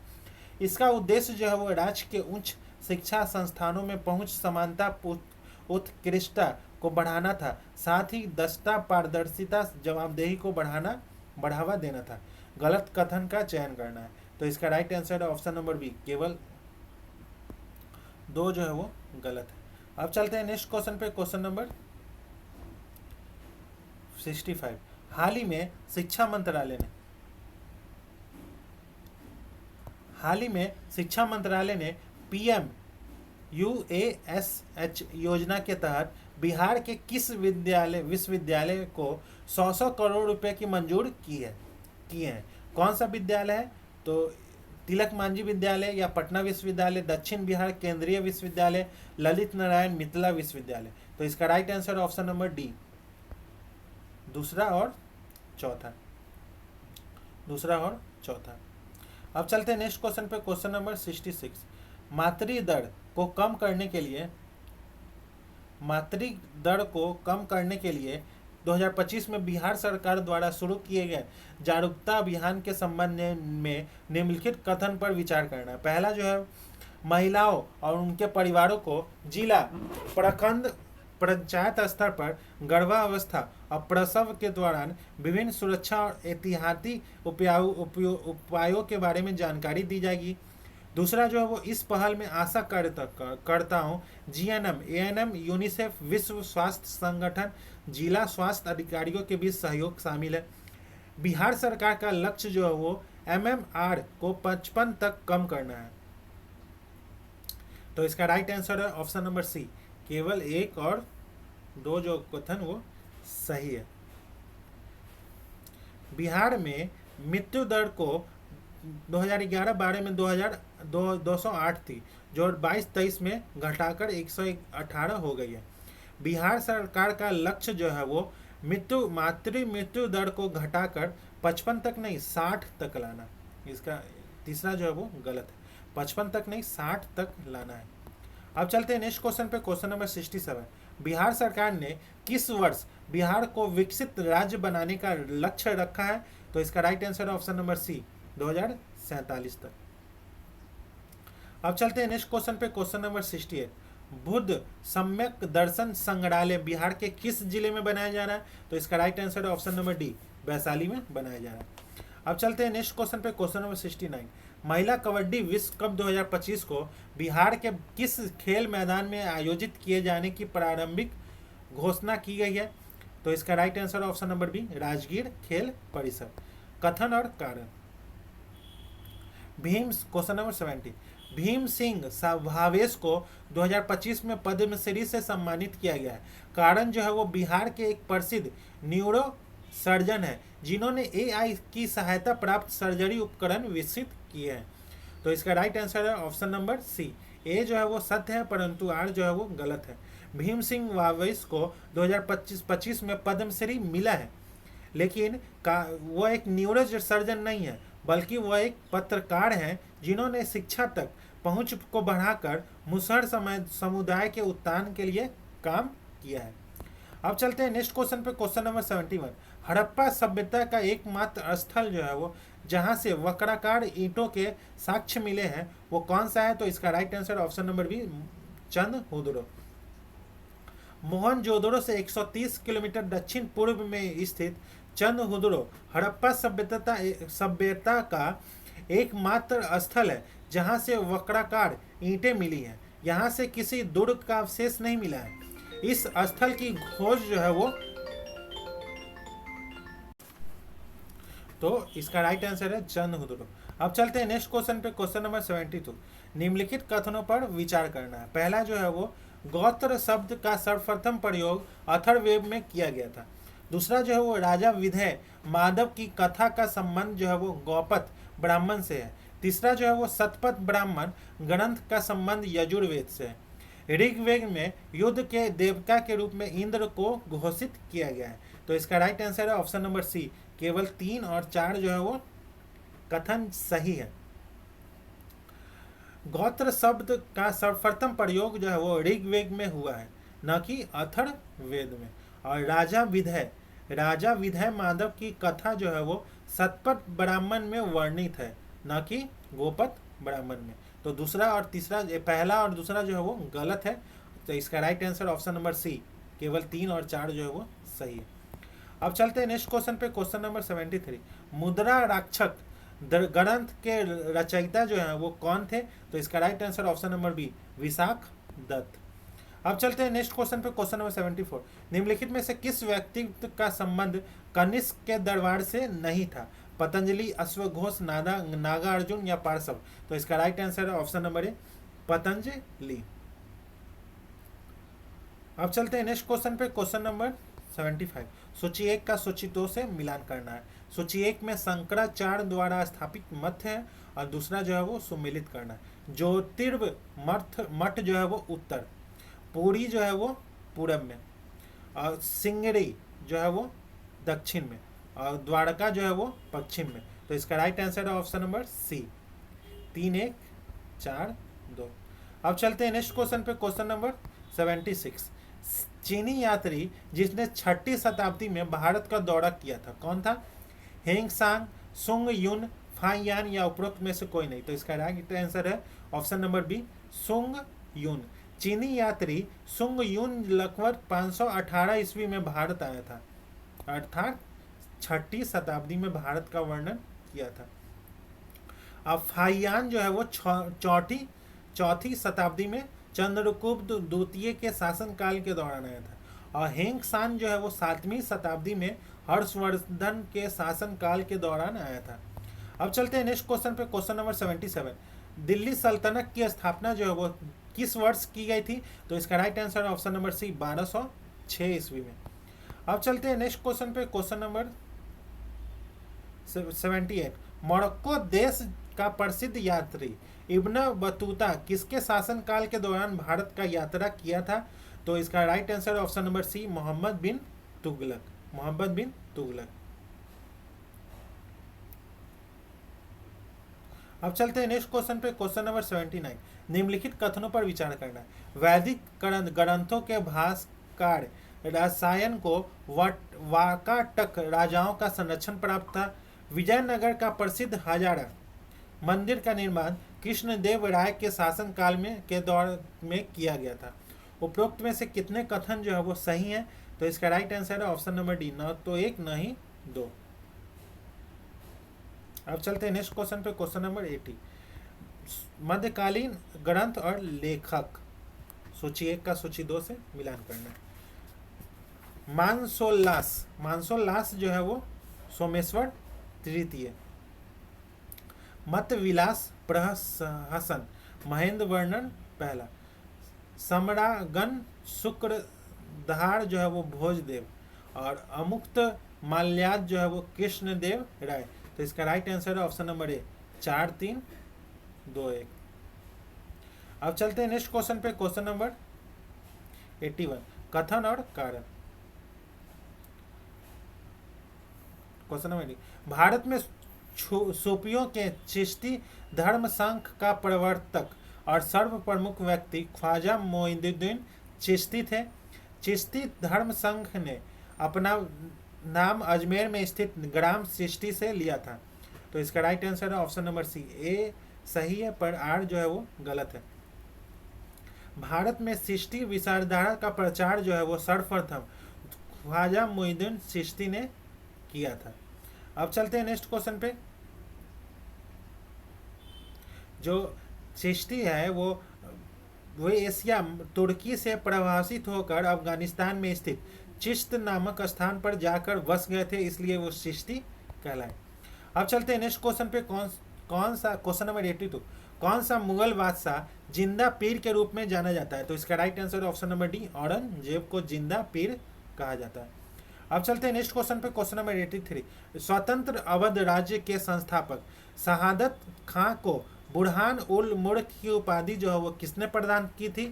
इसका उद्देश्य जो है वो राज्य के उच्च शिक्षा संस्थानों में पहुंच, समानता, उत्कृष्टता को बढ़ाना था। साथ ही दक्षता, पारदर्शिता, जवाबदेही को बढ़ावा देना था। गलत कथन का चयन करना है। तो इसका राइट आंसर है ऑप्शन नंबर बी, केवल दो जो है वो गलत है। अब चलते हैं नेक्स्ट क्वेश्चन पे, क्वेश्चन नंबर 65। हाल ही में शिक्षा मंत्रालय ने PM UASH योजना के तहत बिहार के किस विश्वविद्यालय को 100 करोड़ रुपए की मंजूर किए हैं? कौन सा विद्यालय है? तो तिलक मांझी विद्यालय या पटना विश्वविद्यालय, दक्षिण बिहार केंद्रीय विश्वविद्यालय, ललित नारायण मिथिला विश्वविद्यालय। तो इसका right answer option number D, दूसरा और चौथा। अब चलते हैं नेक्स्ट क्वेश्चन पे, क्वेश्चन नंबर 66। मातृदर को कम करने के लिए 2025 में बिहार सरकार द्वारा शुरू किए गए जागरूकता अभियान के संबंध में निम्नलिखित कथन पर विचार करना है। पहला जो है, महिलाओं और उनके परिवारों को जिला, प्रखंड, पंचायत स्तर पर गर्भावस्था और प्रसव के दौरान विभिन्न सुरक्षा और एहतियाती उपायों के बारे में जानकारी दी जाएगी। दूसरा जो है वो, इस पहल में आशा कार्यकर्ताओं, GNM, ANM, यूनिसेफ, विश्व स्वास्थ्य संगठन, जिला स्वास्थ्य अधिकारियों के बीच सहयोग शामिल है। बिहार सरकार का लक्ष्य जो है वो MMR को 55 तक कम करना है। तो इसका राइट आंसर है ऑप्शन नंबर सी, केवल एक और दो जो कथन वो सही है। बिहार में मृत्यु दर को 2011-12 में 208 थी, जो 22-23 में घटाकर 118 हो गई है। बिहार सरकार का लक्ष्य जो है वो मातृ मृत्यु दर को घटाकर 55 तक नहीं 60 तक लाना। इसका तीसरा जो है वो गलत है, 55 तक नहीं 60 तक लाना है। अब चलते हैं नेक्स्ट क्वेश्चन पे, क्वेश्चन नंबर 67। बिहार सरकार ने किस वर्ष बिहार को विकसित राज्य बनाने का लक्ष्य रखा है? तो इसका राइट आंसर है ऑप्शन नंबर सी, 2047 तक। अब चलते हैं नेक्स्ट क्वेश्चन पे, क्वेश्चन नंबर 68। बुद्ध सम्यक दर्शन संग्रहालय बिहार के किस जिले में बनाया जा रहा है? तो इसका राइट आंसर है ऑप्शन नंबर डी, वैशाली में बनाया जा रहा है। अब चलते हैं नेक्स्ट क्वेश्चन पे, क्वेश्चन नंबर 69। महिला कबड्डी विश्व कप 2025 को बिहार के किस खेल मैदान में आयोजित किए जाने की प्रारंभिक घोषणा की गई है? तो इसका right answer option number B, Rajgir खेल परिसर। कथन और कारण। Question number 70। भीम सिंह भावेश को 2025 में पद्मश्री से सम्मानित किया गया है। कारण जो है वो बिहार के एक प्रसिद्ध न्यूरो सर्जन है, जिन्होंने AI की सहायता प्राप्त सर्जरी उपकरण विकसित किए हैं। तो इसका राइट आंसर है ऑप्शन नंबर सी, ए जो है वो सत्य है परंतु आर जो है वो गलत है। भीम सिंह भावेश को 2025 में पद्मश्री मिला है, लेकिन वो एक न्यूरो सर्जन नहीं है, बल्कि वह एक पत्रकार हैं जिन्होंने शिक्षा तक पहुंच को बढ़ाकर मुसहर समुदाय के उत्थान के लिए काम किया है। अब चलते हैं नेक्स्ट क्वेश्चन पे, क्वेश्चन नंबर 71। हड़प्पा सभ्यता का एकमात्र स्थल जो है वो जहां से वक्राकार ईंटों के साक्ष्य मिले हैं वो कौन सा है? तो इसका right answer option number B, Chanhudaro. Mohenjodaro से 130 किलोमीटर दक्षिण पूर्व में स्थित चंदहुदड़ो हड़प्पा सभ्यता का एकमात्र स्थल है जहां से वक्राकार ईंटें मिली हैं। यहां से किसी दुर्ग का अवशेष नहीं मिला है। इस स्थल की खोज जो है वो, तो इसका राइट आंसर है चंदहुदड़ो। अब चलते हैं नेक्स्ट क्वेश्चन पे, क्वेश्चन नंबर 72। निम्नलिखित कथनों पर विचार करना है। पहला जो है वो गोत्र शब्द का सर्वप्रथम प्रयोग अथर्ववेद में किया गया था। दूसरा जो है वो राजा विधेय माधव की कथा का संबंध जो है वो गौपत ब्राह्मण से है। तीसरा जो है वो शतपथ ब्राह्मण ग्रंथ का संबंध यजुर्वेद से है। ऋग्वेद में युद्ध के देवता के रूप में इंद्र को घोषित किया गया है। तो इसका राइट आंसर है ऑप्शन नंबर सी, केवल 3 और 4 जो है वो कथन सही है। गोत्र शब्द का सर्वप्रथम प्रयोग जो है वो ऋग्वेद में हुआ है, न कि अथर्ववेद में। और राजा विधेय माधव की कथा जो है वो शतपथ ब्राह्मण में वर्णित है, न कि गोपत ब्राह्मण में। तो दूसरा और तीसरा, पहला और दूसरा जो है वो गलत है। तो इसका right answer option number C, केवल 3 और 4 जो है वो सही है। अब चलते हैं नेक्स्ट क्वेश्चन पे, क्वेश्चन नंबर 73। मुद्रा राक्षक ग्रंथ के रचयिता जो है वो कौन थे? तो इसका right answer option number B, Vishakh Datta. अब चलते हैं नेक्स्ट क्वेश्चन पे, क्वेश्चन नंबर 74। निम्नलिखित में से किस व्यक्तित्व का संबंध कनिष्क के दरबार से नहीं था? पतंजलि, अश्वघोष, नागार्जुन या पार्श्व? तो इसका राइट आंसर है ऑप्शन नंबर ए, पतंजलि। अब चलते हैं नेक्स्ट क्वेश्चन पे, क्वेश्चन नंबर 75। सूची 1 का सूची 2 से मिलान करना है। सूची 1 में शंकराचार्य द्वारा स्थापित मठ है और दूसरा जो है वो सुमिलित करना है। ज्योतिर्व मठ जो है वो उत्तर, पुरी जो है वो पूरब में, और सिंगड़ी जो है वो दक्षिण में, और द्वारका जो है वो पश्चिम में। तो इसका राइट आंसर है ऑप्शन नंबर सी, 3, 1, 4, 2। अब चलते हैं नेक्स्ट क्वेश्चन पे, क्वेश्चन नंबर 76। चीनी यात्री जिसने 6ठी शताब्दी में भारत का दौरा किया था कौन था? हेंग सांग, सुंग युन, फाइयान या उपरोक्त में से कोई नहीं? तो इसका राइट आंसर है ऑप्शन नंबर बी, सुंग युन। चीनी यात्री सुंग युन लगभग 518 ईस्वी में भारत आया था, अर्थात 6ठी शताब्दी में भारत का वर्णन किया था। अब फाइयान जो है वो चौथी शताब्दी में चंद्रगुप्त द्वितीय के शासनकाल के दौरान आया था। और हेंग सान जो है वो 7वीं शताब्दी में हर्षवर्धन के शासनकाल के दौरान आया था। अब चलते हैं नेक्स्ट क्वेश्चन पे, क्वेश्चन नंबर 77। दिल्ली सल्तनत की स्थापना जो है वो किस वर्ष की गई थी? तो इसका right answer option number C, 1206 ईस्वी में। अब चलते हैं नेक्स्ट क्वेश्चन पे, क्वेश्चन नंबर 78। मोरक्को देश का प्रसिद्ध यात्री इब्न बतूता किसके शासनकाल के दौरान भारत का यात्रा किया था? तो इसका right answer option number C, Mohammad bin Tughlaq. अब चलते हैं नेक्स्ट क्वेश्चन पे, क्वेश्चन नंबर 79। निम्नलिखित कथनों पर विचार करना है। वैदिक ग्रंथों के भास्कर रसायन को वाकाटक राजाओं का संरक्षण प्राप्त था। विजयनगर का प्रसिद्ध हजारा मंदिर का निर्माण कृष्णदेव राय के शासनकाल के दौर में किया गया था। उपरोक्त में से कितने कथन जो है वो सही हैं? तो इसका राइट आंसर है ऑप्शन नंबर डी, न तो 1 न ही 2। अब चलते हैं नेक्स्ट क्वेश्चन पे, क्वेश्चन नंबर 80। मध्यकालीन ग्रंथ और लेखक, सूची 1 का सूची 2 से मिलान करना है। मानसोल्लास जो है वो सोमेश्वर तृतीय। मत विलास प्रहसन महेंद्र वर्णन पहला। सम्रागन शुक्रधार जो है वो भोजदेव, और अमुक्त माल्याद जो है वो कृष्णदेव राय। तो इसका राइट आंसर है ऑप्शन नंबर ए, 4, 3, 2, 1। अब चलते हैं नेक्स्ट क्वेश्चन पे, क्वेश्चन नंबर 81। कथन और कारण। Question number 80। भारत में सूफियों के चिश्ती धर्म संघ का प्रवर्तक और सर्व प्रमुख व्यक्ति ख्वाजा मोइनुद्दीन चिश्ती थे। चिश्ती धर्म संघ ने अपना नाम अजमेर में स्थित ग्राम चिश्ती से लिया था। तो इसका राइट आंसर है ऑप्शन नंबर सी, ए सही है पर आर जो है वो गलत है। भारत में चिश्ती विचारधारा का प्रचार जो है वो सर्वप्रथम ख्वाजा मोइनुद्दीन चिश्ती ने किया था। अब चलते हैं नेक्स्ट क्वेश्चन पे। जो चिश्ती है वो एशिया तुर्की से प्रभावित होकर अफगानिस्तान में स्थित चिश्त नामक स्थान पर जाकर बस गए थे, इसलिए वो चिश्ती कहलाए। अब चलते हैं नेक्स्ट क्वेश्चन पे। कौन सा क्वेश्चन नंबर 82, कौन सा मुगल बादशाह जिंदा पीर के रूप में जाना जाता है? तो इसका right answer option number D, Aurangzeb को जिंदा पीर कहा जाता है। अब चलते हैं नेक्स्ट क्वेश्चन पे। क्वेश्चन नंबर 83, स्वतंत्र अवध राज्य के संस्थापक शहादत खां को बुरहान उल मुल्क की उपाधि जो है वो किसने प्रदान की थी?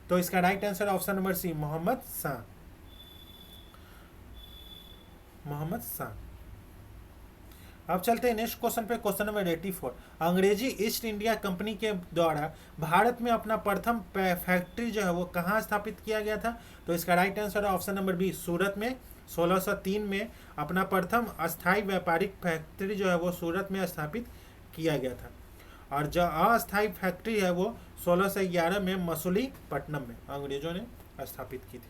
तो इसका right answer option number C, Mohammad Shah. अब चलते हैं नेक्स्ट क्वेश्चन पे। क्वेश्चन नंबर 84, अंग्रेजी ईस्ट इंडिया कंपनी के द्वारा भारत में अपना प्रथम फैक्ट्री जो है वो कहाँ स्थापित किया गया था? तो इसका राइट आंसर है ऑप्शन नंबर बी, सूरत में। 1603 में अपना प्रथम अस्थायी व्यापारिक फैक्ट्री जो है वो सूरत में स्थापित किया गया था। और जो अस्थायी फैक्ट्री है वो 1611 में मसूलीपट्टनम में अंग्रेजों ने स्थापित की थी।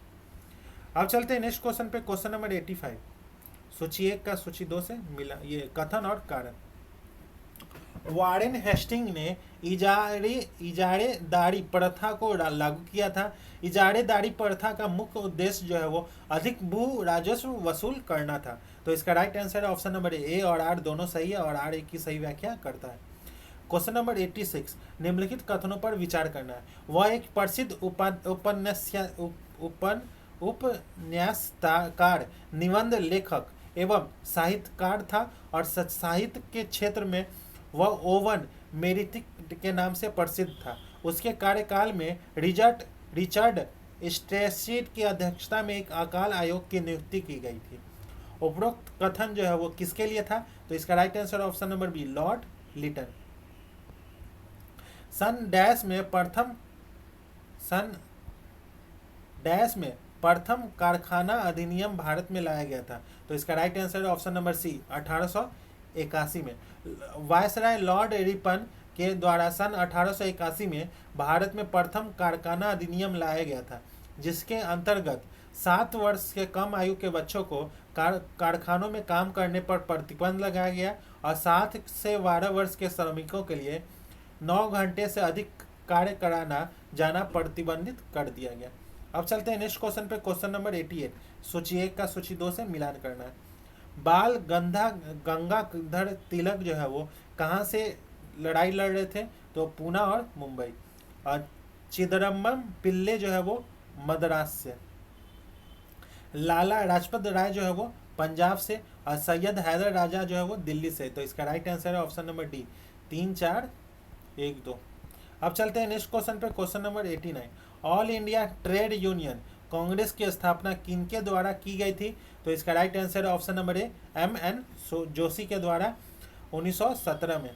अब चलते हैं नेक्स्ट क्वेश्चन पे। क्वेश्चन नंबर 85, सूची 1 का सूची 2 से मिला ये कथन और कारण। वारेन हेस्टिंग ने इजारेदारी प्रथा को लागू किया था। इजारेदारी प्रथा का मुख्य उद्देश्य जो है वो अधिक भू राजस्व वसूल करना था। तो इसका राइट आंसर है ऑप्शन नंबर ए और आर दोनों सही है और आर एक की सही व्याख्या करता है। क्वेश्चन नंबर 86, निम्नलिखित कथनों पर विचार करना है। वह एक प्रसिद्ध उपन्यासकार, निबंध लेखक एवं साहित्यकार था और साहित्य के क्षेत्र में वह ओवन मेरिथिक के नाम से प्रसिद्ध था। उसके कार्यकाल में रिचर्ड स्ट्रेसीड की अध्यक्षता में एक अकाल आयोग की नियुक्ति की गई थी। उपरोक्त कथन जो है वो किसके लिए था? तो इसका right answer option number B, Lord Lytton. सन डैश में प्रथम कारखाना अधिनियम भारत में लाया गया था। तो इसका राइट आंसर है ऑप्शन नंबर सी, 1881 में। वायसराय लॉर्ड रिपन के द्वारा सन 1881 में भारत में प्रथम कारखाना अधिनियम लाया गया था, जिसके अंतर्गत 7 वर्ष के कम आयु के बच्चों को कारखानों में काम करने पर प्रतिबंध लगाया गया और 7 से 12 वर्ष के श्रमिकों के लिए 9 घंटे से अधिक कार्य कराना जाना प्रतिबंधित कर दिया गया। अब चलते हैं नेक्स्ट क्वेश्चन पे। क्वेश्चन नंबर 88, सूची 1 का सूची 2 से मिलान करना है। बाल गंगाधर तिलक जो है वो कहाँ से लड़ाई लड़ रहे थे? तो पूना और मुंबई। और चिदम्बरम पिल्ले जो है वो मद्रास से। लाला लाजपत राय जो है वो पंजाब से और सैयद हैदर राजा जो है वो दिल्ली से। तो इसका राइट आंसर है ऑप्शन नंबर डी, 3, 4, 1, 2। अब चलते हैं नेक्स्ट क्वेश्चन पे। Question number 89, all India trade union Congress की स्थापना किनके द्वारा की गई थी? तो इसका राइट आंसर है ऑप्शन नंबर ए, M.N. जोशी के द्वारा 1917 में।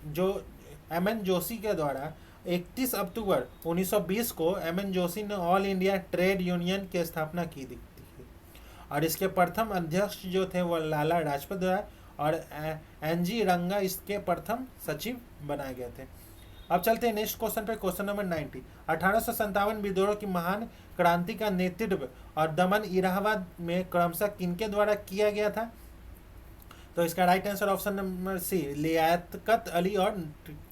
जो M.N. जोशी के द्वारा 31 अक्टूबर 1920 को M.N. जोशी ने ऑल इंडिया ट्रेड यूनियन की स्थापना की थी और इसके प्रथम अध्यक्ष जो थे वो लाला लाजपत राय और N.G. रंगा इसके प्रथम सचिव बनाए गए थे। अब चलते हैं नेक्स्ट क्वेश्चन पे। क्वेश्चन नंबर 90, 1857 विद्रोह की महान क्रांति का नेतृत्व और दमन इलाहाबाद में क्रमशः किनके द्वारा किया गया था? तो इसका right answer option number C, Liaquat Ali और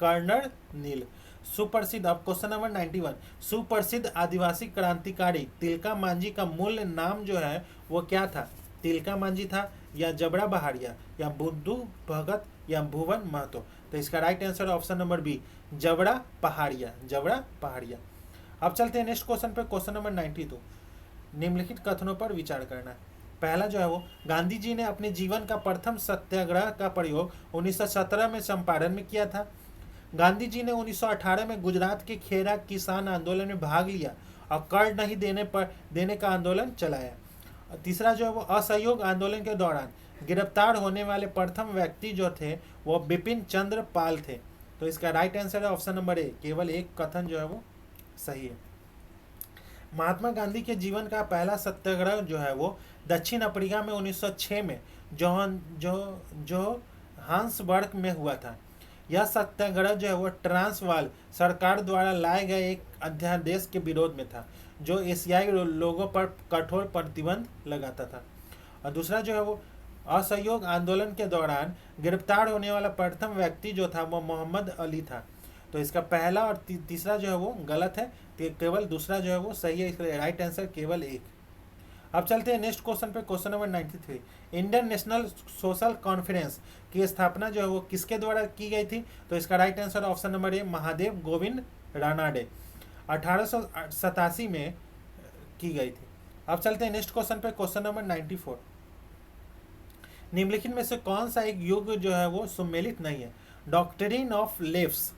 कर्नल नील। सुप्रसिद्ध। अब क्वेश्चन नंबर 91, सुप्रसिद्ध आदिवासी क्रांतिकारी तिलका मांझी का मूल नाम जो है वो क्या था? तिलका मांझी था या जबड़ा बहारिया या बुद्धू भगत या भुवन महतो? तो इसका right answer option number B, Jabra Paharia. अब चलते हैं नेक्स्ट क्वेश्चन पे। क्वेश्चन नंबर 92, निम्नलिखित कथनों पर विचार करना है। पहला जो है वो, गांधी जी ने अपने जीवन का प्रथम सत्याग्रह का प्रयोग 1917 में चंपारण में किया था। गांधी जी ने 1918 में गुजरात के खेरा किसान आंदोलन में भाग लिया और कर नहीं देने का आंदोलन चलाया। तीसरा जो है वो असहयोग आंदोलन के दौरान गिरफ्तार होने वाले प्रथम व्यक्ति जो थे वो बिपिन चंद्र पाल थे। तो इसका राइट आंसर है ऑप्शन नंबर ए, केवल एक कथन जो है वो सही है। महात्मा गांधी के जीवन का पहला सत्याग्रह जो है वो दक्षिण अफ्रीका में 1906 में जोहान्सबर्ग में हुआ था। यह सत्याग्रह जो है वो ट्रांसवाल सरकार द्वारा लाए गए एक अध्यादेश के विरोध में था जो एशियाई लोगों पर कठोर प्रतिबंध लगाता था। और दूसरा जो है वो असहयोग आंदोलन के दौरान गिरफ्तार होने वाला प्रथम व्यक्ति जो था वो मोहम्मद अली था। तो इसका पहला और तीसरा जो है वो गलत है, तो केवल दूसरा जो है वो सही है। इसका राइट आंसर केवल एक। अब चलते हैं नेक्स्ट क्वेश्चन पे, question number 93। Indian national social conference की स्थापना जो है वो किसके द्वारा की गई थी? तो इसका राइट आंसर ऑप्शन नंबर ए, महादेव गोविंद रानाडे, 1887 में की गई थी। अब चलते हैं नेक्स्ट क्वेश्चन पे, क्वेश्चन नंबर 94। निम्नलिखित में से कौन सा एक युग जो है वो सम्मिलित नहीं है? डॉक्ट्रिन ऑफ लेफ्स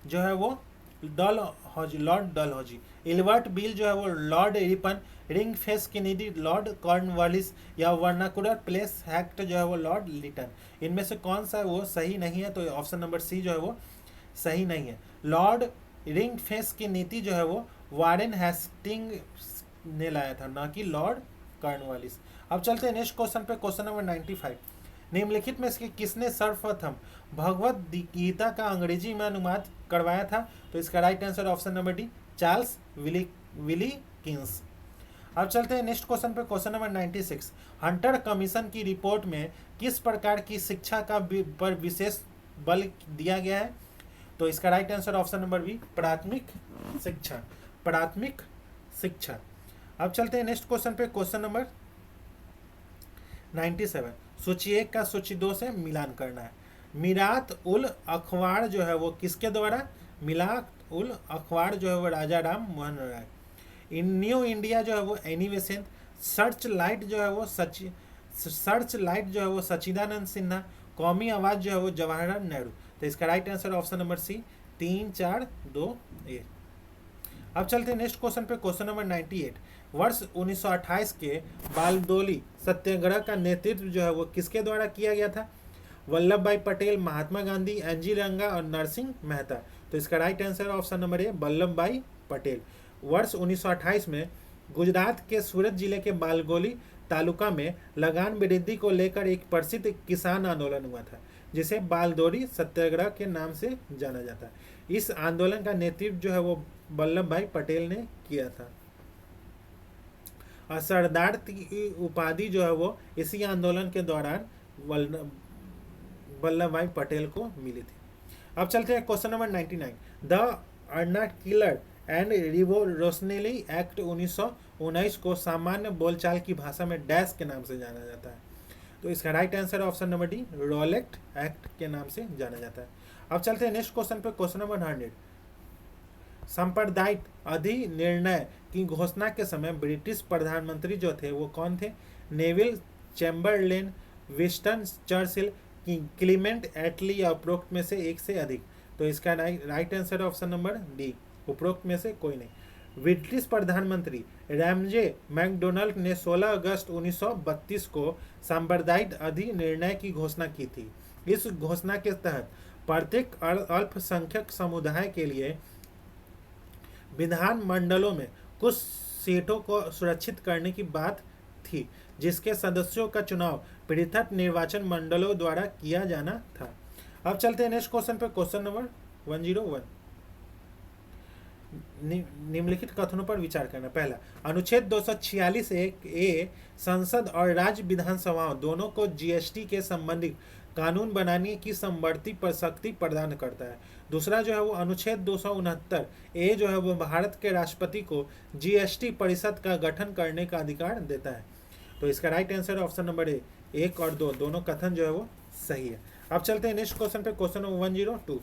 जो है वो लॉर्ड डलहौजी, इल्बर्ट बिल जो है वो Lord Ripon, ring face Kennedy Lord Cornwallis, या वर्नाकुलर प्लेस एक्ट जो है वो लॉर्ड लिटन। इनमें से कौन सा वो सही नहीं है? तो ऑप्शन नंबर सी जो है वो सही नहीं है। लॉर्ड रिंग फेस की नीति जो है वो वारेन हेस्टिंग ने लाया था, ना कि लॉर्ड कॉर्नवालिस। अब चलते हैं नेक्स्ट क्वेश्चन पे, क्वेश्चन नंबर 95। निम्नलिखित में से किसने सर्वप्रथम भगवत गीता का अंग्रेजी में अनुवाद करवाया था? तो इसका right answer option number D, Charles Wilkins. अब चलते हैं नेक्स्ट क्वेश्चन पे, क्वेश्चन नंबर 96। हंटर कमीशन की रिपोर्ट में किस प्रकार की शिक्षा का पर विशेष बल दिया गया है? तो इसका right answer option number B, प्राथमिक शिक्षा, प्राथमिक शिक्षा। अब चलते हैं नेक्स्ट क्वेश्चन पे, क्वेश्चन नंबर 97। सूची 1 का सूची 2 से मिलान करना है। मीरात उल अखबार जो है वो किसके द्वारा? मिलात उल अखबार जो है वो राजा राम मोहन राय। न्यू इंडिया जो है वो एनी बेसेंट, सर्च लाइट जो है वो सच्चिदानंद सिन्हा, कौमी आवाज जो है वो जवाहरलाल नेहरू। तो इसका right answer option number C, 3 4 2 1। अब चलते हैं नेक्स्ट क्वेश्चन पे, क्वेश्चन नंबर 98। वर्ष 1928 के बालदोली सत्याग्रह का नेतृत्व जो है वो किसके द्वारा किया गया था? वल्लभ भाई पटेल, महात्मा गांधी, एनजी रंगा और नरसिंह मेहता। तो इसका राइट आंसर ऑप्शन नंबर ए, वल्लभ भाई पटेल। वर्ष 1928 में गुजरात के सूरत जिले के बालगोली तालुका में लगान वृद्धि को लेकर एक प्रसिद्ध किसान आंदोलन हुआ था जिसे बालदोरी सत्याग्रह के नाम से जाना जाता है। इस आंदोलन का नेतृत्व जो है वो वल्लभ भाई पटेल ने किया था और सरदार की उपाधि जो है वो इसी आंदोलन के दौरान वल्लभ भाई पटेल को मिली थी। अब चलते हैं question number 99। The Anarchical and Revolutionary Act 1919 को सामान्य बोलचाल की भाषा में डैश के नाम से जाना जाता है। तो इसका right answer option number D, रोलेक्ट act के नाम से जाना जाता है। अब चलते हैं नेक्स्ट क्वेश्चन पे, क्वेश्चन नंबर 100। सांप्रदायिक अधिनिर्णय की घोषणा के समय ब्रिटिश प्रधानमंत्री जो थे वो कौन थे? Neville Chamberlain, Winston Churchill, Clement Attlee, या उपरोक्त में से एक से अधिक। तो इसका right answer option number D, उपरोक्त में से कोई नहीं। ब्रिटिश प्रधानमंत्री रैमजे मैकडोनाल्ड ने 16 अगस्त 1932 को सांप्रदायिक अधिनिर्णय की घोषणा की थी। इस घोषणा के तहत प्रत्येक अल्पसंख्यक समुदाय के लिए विधान मंडलों में कुछ सीटों को सुरक्षित करने की बात थी जिसके सदस्यों का चुनाव पृथक निर्वाचन मंडलों द्वारा किया जाना था। अब चलते हैं नेक्स्ट क्वेश्चन पे, क्वेश्चन नंबर 101। निम्नलिखित कथनों पर विचार करना। पहला, अनुच्छेद 246 ए संसद और राज्य विधानसभाओं दोनों को जीएसटी के संबंधित कानून बनाने की समवर्ती पर शक्ति प्रदान करता है। दूसरा जो है वो अनुच्छेद 269 ए जो है वो भारत के राष्ट्रपति को जीएसटी परिषद का गठन करने का अधिकार देता है। तो इसका राइट आंसर ऑप्शन नंबर ए, 1 और 2 दोनों कथन जो है वो सही है। अब चलते हैं नेक्स्ट क्वेश्चन पे, क्वेश्चन नंबर 102।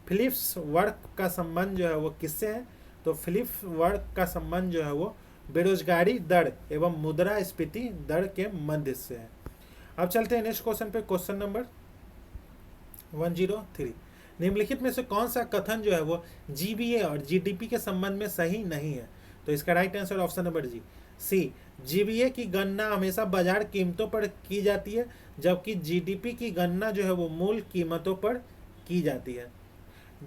फिलिप्स वर्क का संबंध जो है वो किससे है? तो फिलिप्स वर्क का संबंध जो है वो बेरोजगारी दर एवं मुद्रास्फीति दर के मध्य से है। अब चलते हैं नेक्स्ट क्वेश्चन पे, क्वेश्चन नंबर 103। निम्नलिखित में से कौन सा कथन जो है वो जीबीए और जीडीपी के संबंध में सही नहीं है? तो इसका राइट आंसर ऑप्शन नंबर जी, सी, जीवीए की गणना हमेशा बाजार कीमतों पर की जाती है, जबकि जीडीपी की गणना जो है वो मूल कीमतों पर की जाती है।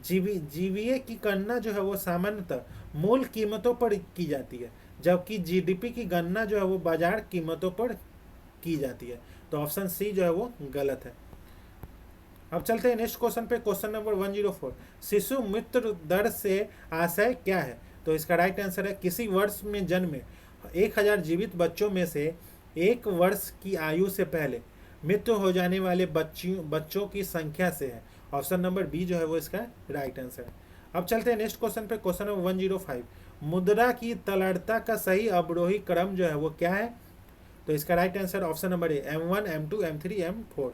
जीवीए की गणना जो है वो सामान्यतः मूल कीमतों पर की जाती है, जबकि जीडीपी की गणना जो है वो बाजार कीमतों पर की जाती है। तो ऑप्शन सी जो है वो गलत है। अब चलते हैं नेक्स्ट क्वेश्चन पे, क्वेश्चन नंबर 104। शिशु मृत्यु दर से आशय क्या है? तो इसका राइट आंसर है किसी वर्ष में जन्मे 1000 जीवित बच्चों में से 1 वर्ष की आयु से पहले मृत्यु हो जाने वाले बच्चों की संख्या से है। ऑप्शन नंबर बी जो है वो इसका राइट आंसर है। अब चलते हैं नेक्स्ट क्वेश्चन पे, क्वेश्चन नंबर 105। मुद्रा की तरलता का सही अवरोही क्रम जो है वो क्या है? तो इसका राइट आंसर ऑप्शन नंबर ए M1 M2 M3 M4।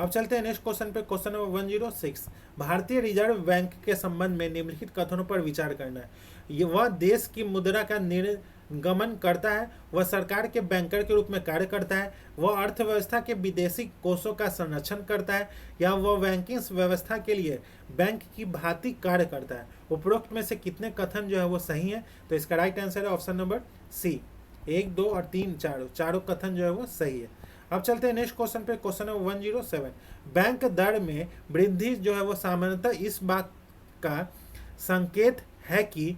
अब चलते हैं नेक्स्ट क्वेश्चन पे, क्वेश्चन नंबर 106। भारतीय रिजर्व बैंक के संबंध में निम्नलिखित कथनों पर विचार करना है। ये वह देश की मुद्रा का निर्गमन करता है, वह सरकार के बैंकर के रूप में कार्य करता है, वह अर्थव्यवस्था के विदेशी कोषों का संरक्षण करता है, या वह बैंकिंग व्यवस्था के लिए बैंक की भांति कार्य करता है। उपरोक्त में से कितने कथन जो है वो सही है? तो इसका राइट आंसर है ऑप्शन नंबर सी। 1, 2 और 3 चारों कथन जो है वो सही है। अब चलते हैं नेक्स्ट क्वेश्चन पे, क्वेश्चन नंबर 107। बैंक दर में वृद्धि जो है वो सामान्यतः इस बात का संकेत है कि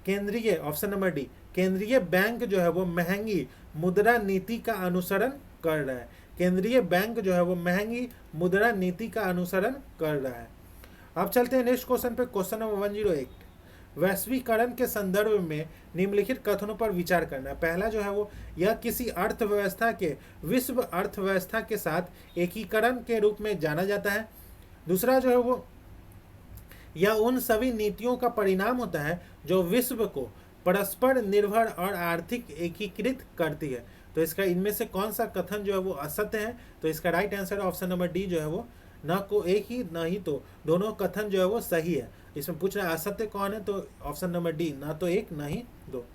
केंद्रीय, ऑप्शन नंबर डी, केंद्रीय बैंक जो है वो महंगी मुद्रा नीति का अनुसरण कर रहा है। केंद्रीय बैंक जो है वो महंगी मुद्रा नीति का अनुसरण कर रहा है। अब चलते हैं नेक्स्ट क्वेश्चन पे, क्वेश्चन नंबर 108। वैश्वीकरण के संदर्भ में निम्नलिखित कथनों पर विचार करना है। पहला जो है वो, यह किसी अर्थव्यवस्था के विश्व अर्थव्यवस्था के साथ एकीकरण के रूप में जाना जाता है। दूसरा जो है वो, यह उन सभी नीतियों का परिणाम होता है जो विश्व को परस्पर निर्भर और आर्थिक एकीकृत करती है। तो इसका इनमें से कौन सा कथन जो है वो असत्य है? तो इसका right answer option number D जो है वो, न को एक ही न ही तो दोनों कथन जो है वो सही है। इसमें पूछ रहा है असत्य कौन है? तो ऑप्शन नंबर डी, ना तो एक ना ही दो।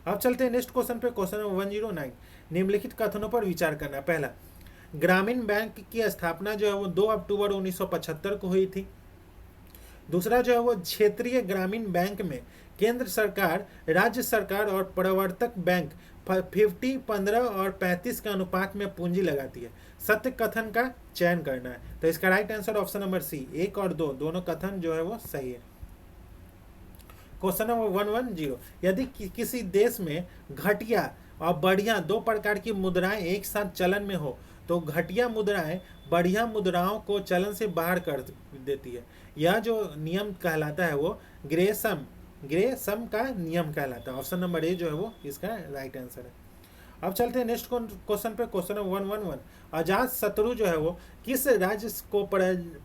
अब चलते हैं नेक्स्ट क्वेश्चन पे, क्वेश्चन नंबर 109। निम्नलिखित कथनों पर विचार करना। पहला, ग्रामीण बैंक की स्थापना जो है वो 2 अक्टूबर 1975 को हुई थी। दूसरा जो है वो, क्षेत्रीय ग्रामीण बैंक में केंद्र सरकार, राज्य सरकार और प्रवर्तक बैंक 50, 15 और 35 के अनुपात में पूंजी लगाती है। सत्य कथन का चयन करना है। तो इसका right answer option number C, 1 और 2 दोनों कथन जो है वो सही है। Question number 110। यदि किसी देश में घटिया और बढ़िया 2 प्रकार की मुद्राएं एक साथ चलन में हो, तो घटिया मुद्राएं बढ़िया मुद्राओं को चलन से बाहर कर देती है। यह जो नियम कहलाता है वो ग्रे सम का नियम कहलाता है। ऑप्शन नंबर ए जो है वो इसका राइट आंसर है। अब चलते हैं नेक्स्ट क्वेश्चन पे, क्वेश्चन नंबर 111। अजात शत्रु जो है वो किस राज्य को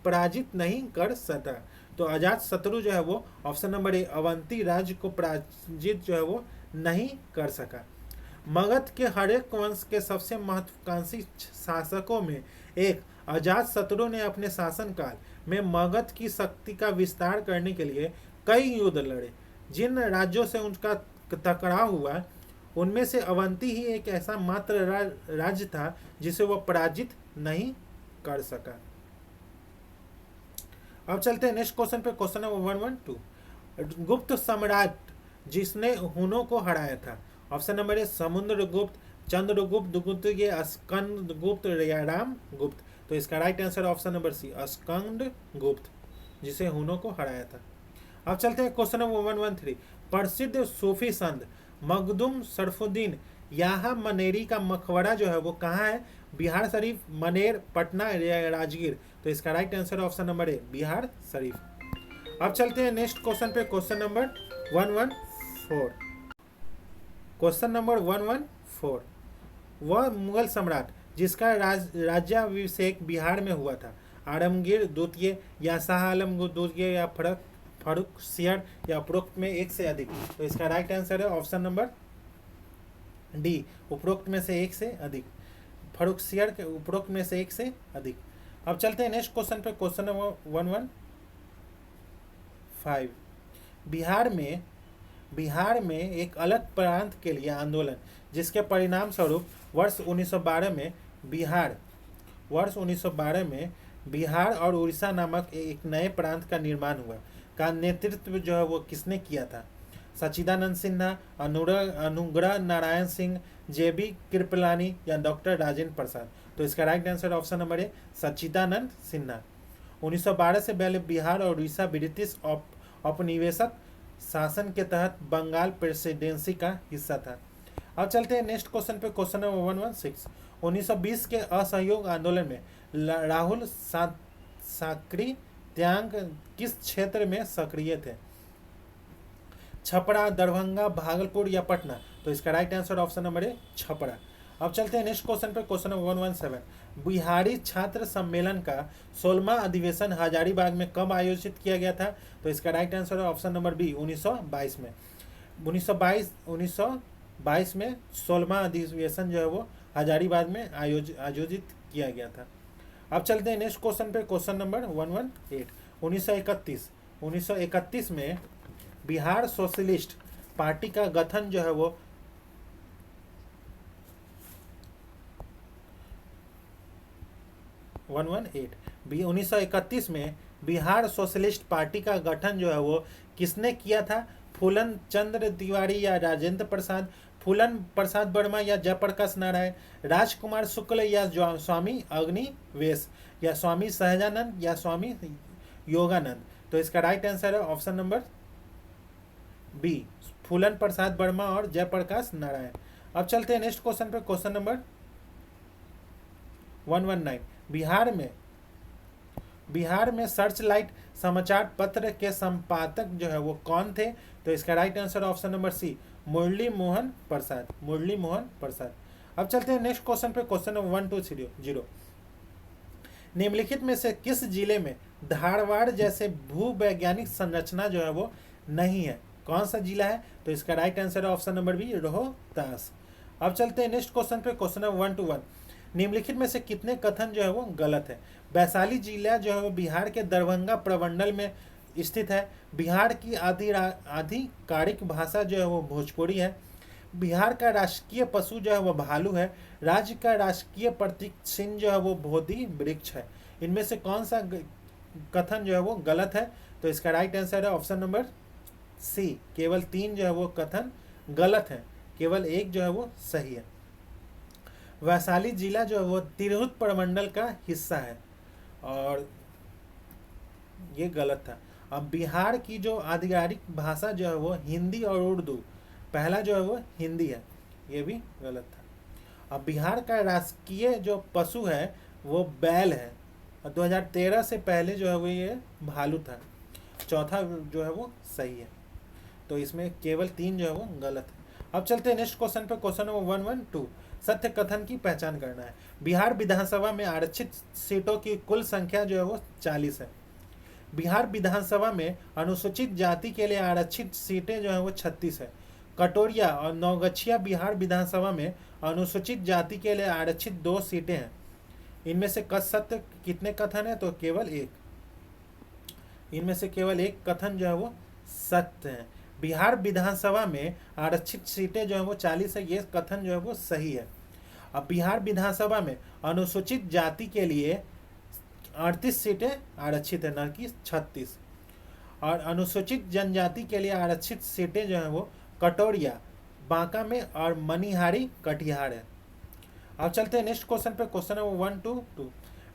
पराजित नहीं कर सका? तो अजात शत्रु जो है वो ऑप्शन नंबर ए, अवंती राज्य को पराजित जो है वो नहीं कर सका। मगध के हरेक वंश के सबसे महत्वाकांक्षी शासकों में एक अजात शत्रु ने अपने शासनकाल में मगध की शक्ति का विस्तार करने के लिए कई युद्ध लड़े। जिन राज्यों से उनका टकराव हुआ उनमें से अवंती ही एक ऐसा मात्र राज्य था जिसे वह पराजित नहीं कर सका। अब चलते हैं नेक्स्ट क्वेश्चन पे, क्वेश्चन नंबर 112। गुप्त सम्राट जिसने हुनों को हराया था। Option number A, Samudragupta, Chandragupta द्वितीय, स्कंदगुप्त या रामगुप्त। तो इसका right answer option number C, Skandagupta, जिसे हुनों को हराया था। अब चलते हैं क्वेश्चन नंबर 113। प्रसिद्ध सूफी संत मखदूम शरफुद्दीन यहाँ मनेरी का मकबरा जो है वो कहाँ है? बिहार शरीफ, मनेर, पटना या राजगीर। तो इसका right answer option number A, Bihar Sharif. अब चलते हैं नेक्स्ट क्वेश्चन पे, क्वेश्चन नंबर 114। Question number 114। वह मुगल सम्राट जिसका राज्याभिषेक बिहार में हुआ था, आलमगीर द्वितीय या शाह आलम द्वितीय या फर्रुखसियर या उपरोक्त में एक से अधिक। तो इसका राइट आंसर है ऑप्शन नंबर डी, उपरोक्त में से एक से अधिक। फर्रुखसियर के उपरोक्त में से एक से अधिक। अब चलते हैं नेक्स्ट क्वेश्चन पे, क्वेश्चन नंबर 115। बिहार में एक अलग प्रांत के लिए आंदोलन जिसके परिणाम स्वरूप वर्ष 1912 में बिहार और उड़ीसा नामक एक नए प्रांत का निर्माण हुआ, का नेतृत्व जो है वो किसने किया था? सच्चिदानंद सिन्हा, अनुग्रह नारायण सिंह, जेबी कृपलानी या डॉक्टर राजेंद्र प्रसाद। तो इसका right answer option number A Sachchidanand Sinha. 1912 से पहले बिहार और उड़ीसा ब्रिटिश औपनिवेशिक शासन के तहत बंगाल प्रेसिडेंसी का हिस्सा था। अब चलते हैं नेक्स्ट क्वेश्चन पे, क्वेश्चन नंबर 116। 1920 के असहयोग आंदोलन में राहुल साकरी त्यांग किस क्षेत्र में सक्रिय थे? छपरा, दरभंगा, भागलपुर या पटना? तो इसका राइट आंसर ऑप्शन नंबर ए छपरा। अब चलते हैं नेक्स्ट क्वेश्चन पे, क्वेश्चन नंबर 117। बिहारी छात्र सम्मेलन का 16वां अधिवेशन हजारीबाग में कब आयोजित किया गया था? तो इसका right answer option number B 1922 में। 1922 में 16वां अधिवेशन जो है वो हजारीबाग में आयोजित किया गया था। अब चलते हैं नेक्स्ट क्वेश्चन पे, क्वेश्चन नंबर 118। 1931 में बिहार सोशलिस्ट पार्टी का गठन जो है वो 1931 में बिहार सोशलिस्ट पार्टी का गठन जो है वो किसने किया था? फूलन चंद्र तिवारी या राजेंद्र प्रसाद, फूलन प्रसाद वर्मा या जयप्रकाश नारायण, राजकुमार शुक्ल या स्वामी अग्निवेश या स्वामी सहजानंद या स्वामी योगानंद? तो इसका राइट आंसर है ऑप्शन नंबर बी फूलन प्रसाद वर्मा और जयप्रकाश नारायण। अब चलते हैं नेक्स्ट क्वेश्चन पे, क्वेश्चन नंबर 119। बिहार में सर्च लाइट समाचार पत्र के संपादक जो है वो कौन थे? तो इसका right answer option number C Murli Mohan Prasad. अब चलते हैं नेक्स्ट क्वेश्चन पे, क्वेश्चन नंबर 1230। निम्नलिखित में से किस जिले में धारवाड़ जैसे भूवैज्ञानिक संरचना जो है वो नहीं है? कौन सा जिला है? तो इसका राइट आंसर है ऑप्शन नंबर बी रोहतास। अब चलते हैं नेक्स्ट क्वेश्चन पे, क्वेश्चन नंबर 121। निम्नलिखित में से कितने कथन जो है वो गलत है? वैशाली जिला जो है वो बिहार के दरभंगा प्रमंडल में स्थित है। बिहार की आधिकारिक भाषा जो है वो भोजपुरी है। बिहार का राष्ट्रीय पशु जो है वो भालू है। राज्य का राष्ट्रीय प्रतीक चिन्ह जो है वो बोधि वृक्ष है। इनमें से कौन सा कथन जो है वो गलत है? तो इसका राइट आंसर है ऑप्शन नंबर सी केवल 3 जो है वो कथन गलत है, केवल 1 जो है वो सही है। वैशाली जिला जो है वो तिरहुत प्रमंडल का हिस्सा है और ये गलत था। अब बिहार की जो आधिकारिक भाषा जो है वो हिंदी और उर्दू, पहला जो है वो हिंदी है, ये भी गलत था। अब बिहार का राष्ट्रीय जो पशु है वो बैल है और 2013 से पहले जो है वो ये भालू था। चौथा जो है वो सही है, तो इसमें केवल 3 जो है वो गलत है। अब चलते हैं नेक्स्ट क्वेश्चन पे, क्वेश्चन नंबर 112। सत्य कथन की पहचान करना है। बिहार विधानसभा में आरक्षित सीटों की कुल संख्या जो है वो 40 है। बिहार विधानसभा में अनुसूचित जाति के लिए आरक्षित सीटें जो है वो 36 है। कटोरिया और नौगछिया बिहार विधानसभा में अनुसूचित जाति के लिए आरक्षित 2 सीटें हैं। इनमें से सत्य कितने कथन है? तो केवल 1। इनमें से केवल 1 कथन जो है वो सत्य है। बिहार विधानसभा में आरक्षित सीटें जो है वो 40 है, ये कथन जो है वो सही है। अब बिहार विधानसभा में अनुसूचित जाति के लिए 38 सीटें आरक्षित है, न कि 36। और अनुसूचित जनजाति के लिए आरक्षित सीटें जो है वो कटोरिया, बांका में और मनिहारी कटिहार है। अब चलते हैं नेक्स्ट क्वेश्चन पे, क्वेश्चन नंबर 122।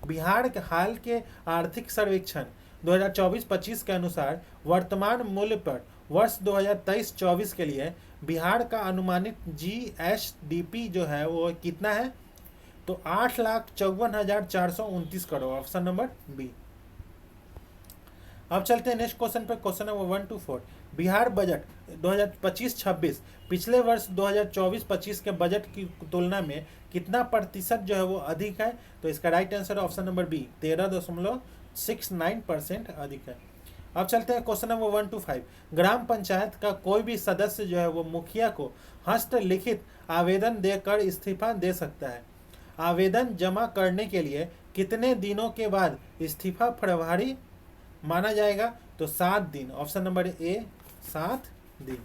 बिहार के हाल के आर्थिक सर्वेक्षण 2024-25 के अनुसार वर्तमान मूल्य पर वर्ष 2023-24 के लिए बिहार का अनुमानित GSDP जो है वो कितना है? तो 8,54,429 करोड़, ऑप्शन नंबर बी। अब चलते हैं नेक्स्ट क्वेश्चन पे, क्वेश्चन नंबर 124। बिहार बजट 2025-26 पिछले वर्ष 2024-25 के बजट की तुलना में कितना प्रतिशत जो है वो अधिक है? तो इसका right answer option number B 13.69% अधिक है। अब चलते हैं क्वेश्चन नंबर 125। ग्राम पंचायत का कोई भी सदस्य जो है वो मुखिया को हस्तलिखित आवेदन देकर इस्तीफा दे सकता है। आवेदन जमा करने के लिए कितने दिनों के बाद इस्तीफा प्रभावी माना जाएगा? तो 7 दिन, ऑप्शन नंबर ए 7 दिन।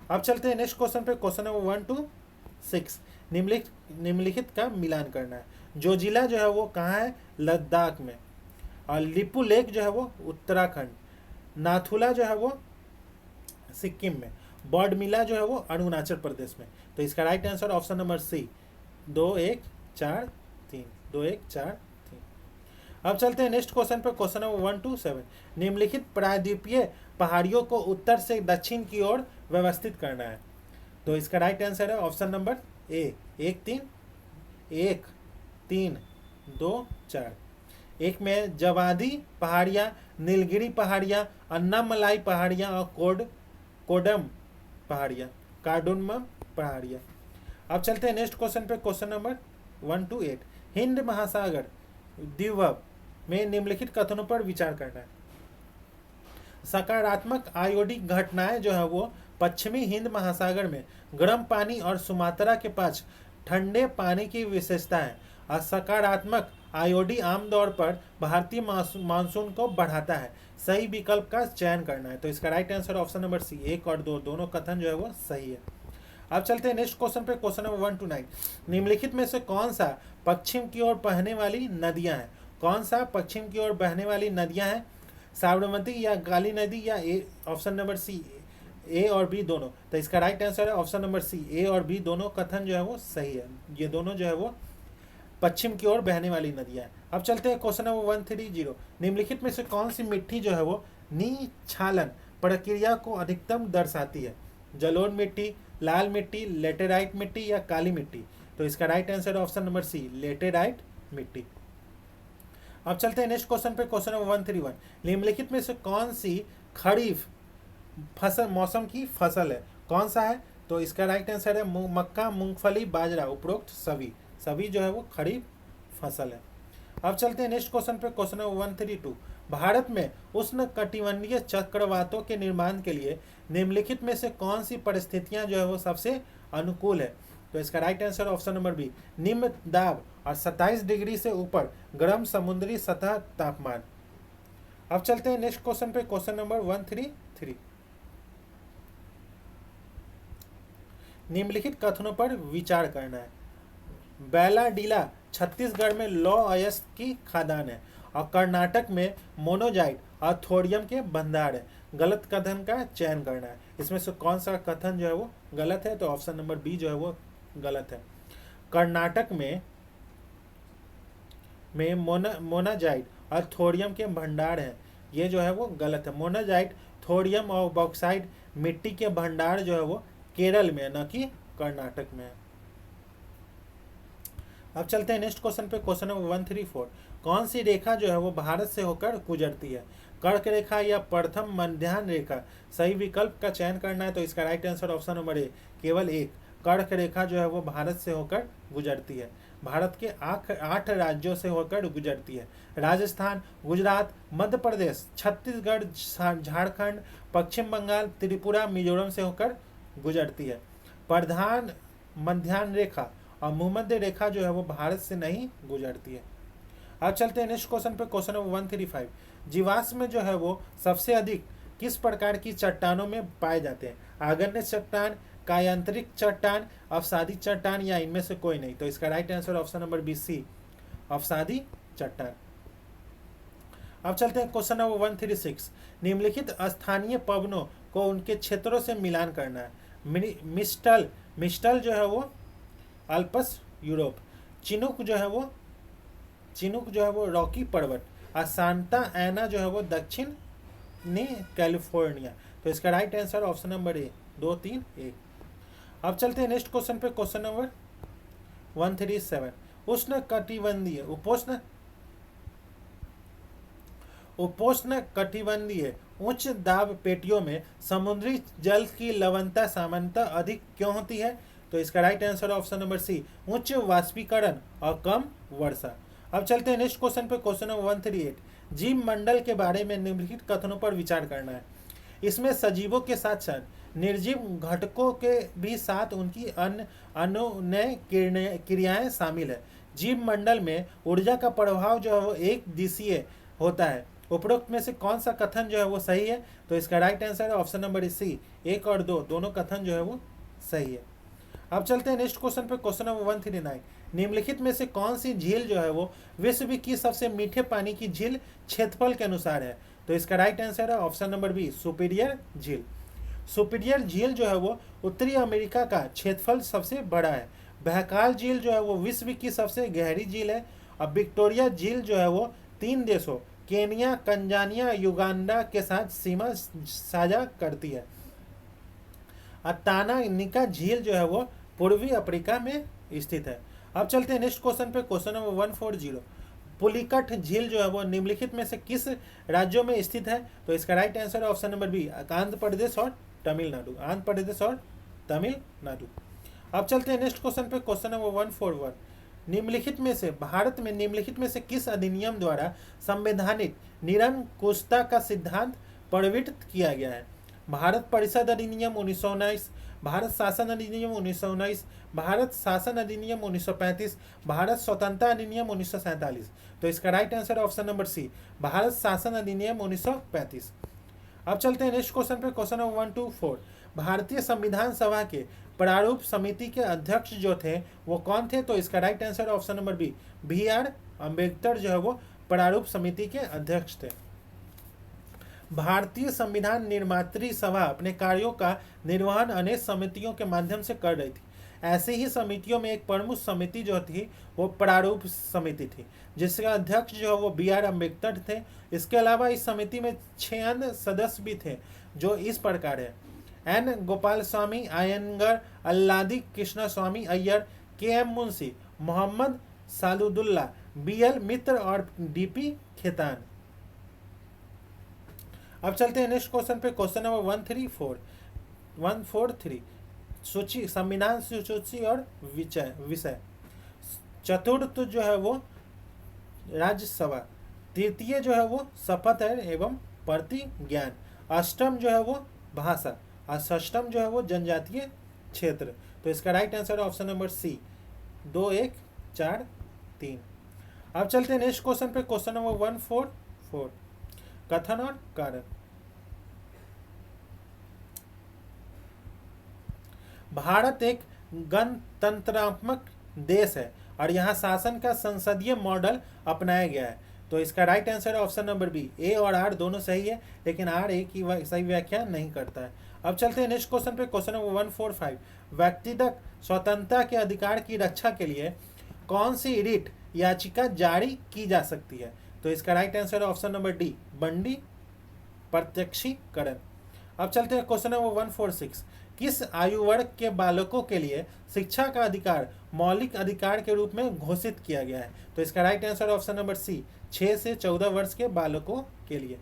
अब चलते हैं नेक्स्ट क्वेश्चन पे, क्वेश्चन नंबर 126। निम्नलिखित का मिलान करना है। जो जिला जो है वो कहाँ है? लद्दाख में। और लिपू लेक जो है वो उत्तराखंड। नाथुला जो है वो सिक्किम में। बॉडमिला जो है वो अरुणाचल प्रदेश में। तो इसका right answer option number C, 2 1 4 3, 2 1 4 3। अब चलते हैं नेक्स्ट क्वेश्चन पे, क्वेश्चन नंबर 1 to 7। निम्नलिखित प्रायद्वीपीय पहाड़ियों को उत्तर से दक्षिण की ओर व्यवस्थित करना है। तो इसका राइट आंसर है ऑप्शन नंबर ए, 1 3 1 3 2 4। एक में जवादी पहाड़ियाँ, नीलगिरी पहाड़ियाँ, अन्नामलाई पहाड़ियाँ और कोडम पहाड़ियाँ, कार्डुनम पहाड़ियाँ। अब चलते हैं नेक्स्ट क्वेश्चन पे, क्वेश्चन नंबर 1 to 8। हिंद महासागर द्वीप में निम्नलिखित कथनों पर विचार करना है। सकारात्मक आयोडिक घटनाएं जो है वो पश्चिमी हिंद महासागर में गर्म पानी और सुमात्रा के पास ठंडे पानी की विशेषता है, और सकारात्मक आयोडी आमतौर पर भारतीय मानसून को बढ़ाता है। सही विकल्प का चयन करना है। तो इसका right answer option number C, 1 और 2 दोनों कथन जो है वो सही है। अब चलते हैं नेक्स्ट क्वेश्चन पे, क्वेश्चन नंबर 1 to 9। निम्नलिखित में से कौन सा पश्चिम की ओर बहने वाली नदियां हैं? कौन सा पश्चिम की ओर बहने वाली नदियां हैं? साबरमती या काली नदी या ऑप्शन नंबर सी, ए और बी दोनों। तो इसका राइट आंसर है ऑप्शन नंबर सी, ए और बी दोनों कथन जो है वो सही है। ये दोनों जो है वो पश्चिम की ओर बहने वाली नदियां हैं। अब चलते हैं क्वेश्चन नंबर 130। निम्नलिखित में से कौन सी मिट्टी जो है वो निक्षालन प्रक्रिया को अधिकतम दर्शाती है? जलोढ़ मिट्टी, लाल मिट्टी, लेटेराइट मिट्टी या काली मिट्टी? तो इसका right answer option number C, laterite मिट्टी। अब चलते हैं नेक्स्ट क्वेश्चन पे, क्वेश्चन नंबर 131। निम्नलिखित में से कौन सी खरीफ फसल मौसम की फसल है? कौन सा है? तो इसका राइट आंसर है मक्का, मूंगफली, बाजरा। उपरोक्त सभी जो है वो खरीफ फसल है। अब चलते हैं नेक्स्ट क्वेश्चन पे, क्वेश्चन नंबर 132। भारत में उष्ण कटिबंधीय चक्रवातों के निर्माण के लिए निम्नलिखित में से कौन सी परिस्थितियां जो है वो सबसे अनुकूल है? तो इसका right answer option number B, निम्न दाब और 27 डिग्री से ऊपर गर्म समुद्री सतह तापमान। अब चलते हैं नेक्स्ट क्वेश्चन पे, क्वेश्चन नंबर 133। निम्नलिखित कथनों पर विचार करना है। बैलाडीला छत्तीसगढ़ में लौ अयस्क की खादान है, और कर्नाटक में मोनोजाइट और थोडियम के भंडार है। गलत कथन का चयन करना है। इसमें से कौन सा कथन जो है वो गलत है? तो ऑप्शन नंबर बी जो है वो गलत है। कर्नाटक में मोनाजाइट और थोडियम के भंडार हैं, ये जो है वो गलत है। मोनाजाइट, थोडियम और बॉक्साइट मिट्टी के भंडार जो है वो केरल में, न कि कर्नाटक में है। अब चलते हैं नेक्स्ट क्वेश्चन पे, क्वेश्चन नंबर 134। कौन सी रेखा जो है वो भारत से होकर गुजरती है? कर्क रेखा या प्रथम मध्याह्न रेखा? सही विकल्प का चयन करना है। तो इसका राइट आंसर ऑप्शन नंबर ए, केवल एक कर्क रेखा जो है वो भारत से होकर गुजरती है। भारत के 8 राज्यों से होकर गुजरती है। राजस्थान, गुजरात, मध्य प्रदेश, छत्तीसगढ़, झारखंड, पश्चिम बंगाल, त्रिपुरा, मिजोरम से होकर गुजरती है। प्रधान मध्याह्न रेखा और भूमध्य रेखा जो है वो भारत से नहीं गुजरती है। अब चलते हैं नेक्स्ट क्वेश्चन पे, क्वेश्चन नंबर 135। जीवाश्म में जो है वो सबसे अधिक किस प्रकार की चट्टानों में पाए जाते हैं? आग्नेय चट्टान, कायांतरिक चट्टान, अवसादी चट्टान या इनमें से कोई नहीं? तो इसका right answer option number B, C, अवसादी चट्टान। अब चलते हैं क्वेश्चन नंबर 136। निम्नलिखित स्थानीय पवनों को उनके क्षेत्रों से मिलान करना है। मिस्टल जो है वो अल्पस यूरोप, चिनुक जो है वो रॉकी पर्वत, और सांता एना जो है वो दक्षिणी कैलिफोर्निया। तो इसका राइट आंसर ऑप्शन नंबर ए, 2 3 1। अब चलते हैं नेक्स्ट क्वेश्चन पे, क्वेश्चन नंबर 137। उष्ण कटिबंधीय उच्च दाब पेटियों में समुद्री जल की लवणता सामान्यतः अधिक क्यों होती है? तो इसका right answer option number C, उच्च वाष्पीकरण और कम वर्षा। अब चलते हैं नेक्स्ट क्वेश्चन पे, क्वेश्चन नंबर 138। जीव मंडल के बारे में निम्नलिखित कथनों पर विचार करना है। इसमें सजीवों के साथ साथ निर्जीव घटकों के भी साथ उनकी अनुनय क्रियाएं शामिल है। जीव मंडल में ऊर्जा का प्रभाव जो है वो एक दिशीय होता है। उपरोक्त में से कौन सा कथन जो है वो सही है? तो इसका राइट आंसर है ऑप्शन नंबर सी, 1 और 2 दोनों कथन जो है वो सही है। अब चलते हैं नेक्स्ट क्वेश्चन पे, क्वेश्चन नंबर 139। निम्नलिखित में से कौन सी झील जो है वो विश्व की सबसे मीठे पानी की झील क्षेत्रफल के अनुसार है? तो इसका राइट आंसर है ऑप्शन नंबर बी, सुपीरियर झील। सुपीरियर झील जो है वो उत्तरी अमेरिका का क्षेत्रफल सबसे बड़ा है। बहकाल झील जो है वो विश्व की सबसे गहरी झील है। अब विक्टोरिया झील जो है वो 3 देशों केनिया, तंजानिया, युगांडा के साथ सीमा साझा करती है। तांगानिका झील जो है वो पूर्वी अफ्रीका में स्थित है। अब चलते हैं नेक्स्ट क्वेश्चन पे, क्वेश्चन नंबर 140। पुलिकट झील जो है वो निम्नलिखित में से किस राज्यों में स्थित है? तो इसका राइट आंसर है option number B, Andhra Pradesh और तमिलनाडु। आंध्र प्रदेश और तमिलनाडु। अब चलते हैं नेक्स्ट क्वेश्चन पे, क्वेश्चन नंबर 141। भारत में निम्नलिखित में से किस अधिनियम द्वारा संवैधानिक निरंकुशता का सिद्धांत प्रवर्तित किया गया है? भारत परिषद अधिनियम 1919, भारत शासन अधिनियम 1919, भारत शासन अधिनियम 1935, भारत स्वतंत्रता अधिनियम 1947। तो इसका right answer option number C, Bharat शासन अधिनियम 1935। अब चलते हैं नेक्स्ट क्वेश्चन पे, क्वेश्चन नंबर 124। भारतीय संविधान सभा के प्रारूप समिति के अध्यक्ष जो थे वो कौन थे? तो इसका right answer option number B, BR Ambedkar जो है वो प्रारूप समिति के अध्यक्ष थे। भारतीय संविधान निर्मात्री सभा अपने कार्यों का निर्वहन अनेक समितियों के माध्यम से कर रही थी। ऐसे ही समितियों में एक प्रमुख समिति जो थी वो प्रारूप समिति थी, जिसका अध्यक्ष जो है वो BR अम्बेडकर थे। इसके अलावा इस समिति में 6 अन्य सदस्य भी थे जो इस प्रकार है: N गोपाल स्वामी अयंगर, अल्लादी कृष्ण स्वामी अय्यर, KM मुंशी, मोहम्मद सादुल्ला, BL मित्र और DP खेतान। अब चलते हैं नेक्स्ट क्वेश्चन पे, क्वेश्चन नंबर 143। सूची, संविधान सूची और विषय। चतुर्थ जो है वो राज्यसभा, तृतीय जो है वो शपथ है एवं प्रतिज्ञान, अष्टम जो है वो भाषा और षष्टम जो है वो जनजातीय क्षेत्र। तो इसका right answer option number C, 2, 1, 4, 3। अब चलते हैं नेक्स्ट क्वेश्चन पे, क्वेश्चन नंबर 144। कथन और कारण। भारत एक गणतंत्रात्मक देश है और यहाँ शासन का संसदीय मॉडल अपनाया गया है। तो इसका right answer option number B, A और R दोनों सही है, लेकिन R एक ही सही व्याख्या नहीं करता है। अब चलते हैं नेक्स्ट क्वेश्चन पे, क्वेश्चन नंबर 145। व्यक्तिगत स्वतंत्रता के अधिकार की रक्षा के लिए कौन सी रिट याचिका जारी की जा सकती है? तो इसका right answer option number D, बंदी प्रत्यक्षीकरण। अब चलते हैं क्वेश्चन नंबर 146। किस आयु वर्ग के बालकों के लिए शिक्षा का अधिकार मौलिक अधिकार के रूप में घोषित किया गया है? तो इसका right answer option number C, 6 से 14 वर्ष के बालकों के लिए।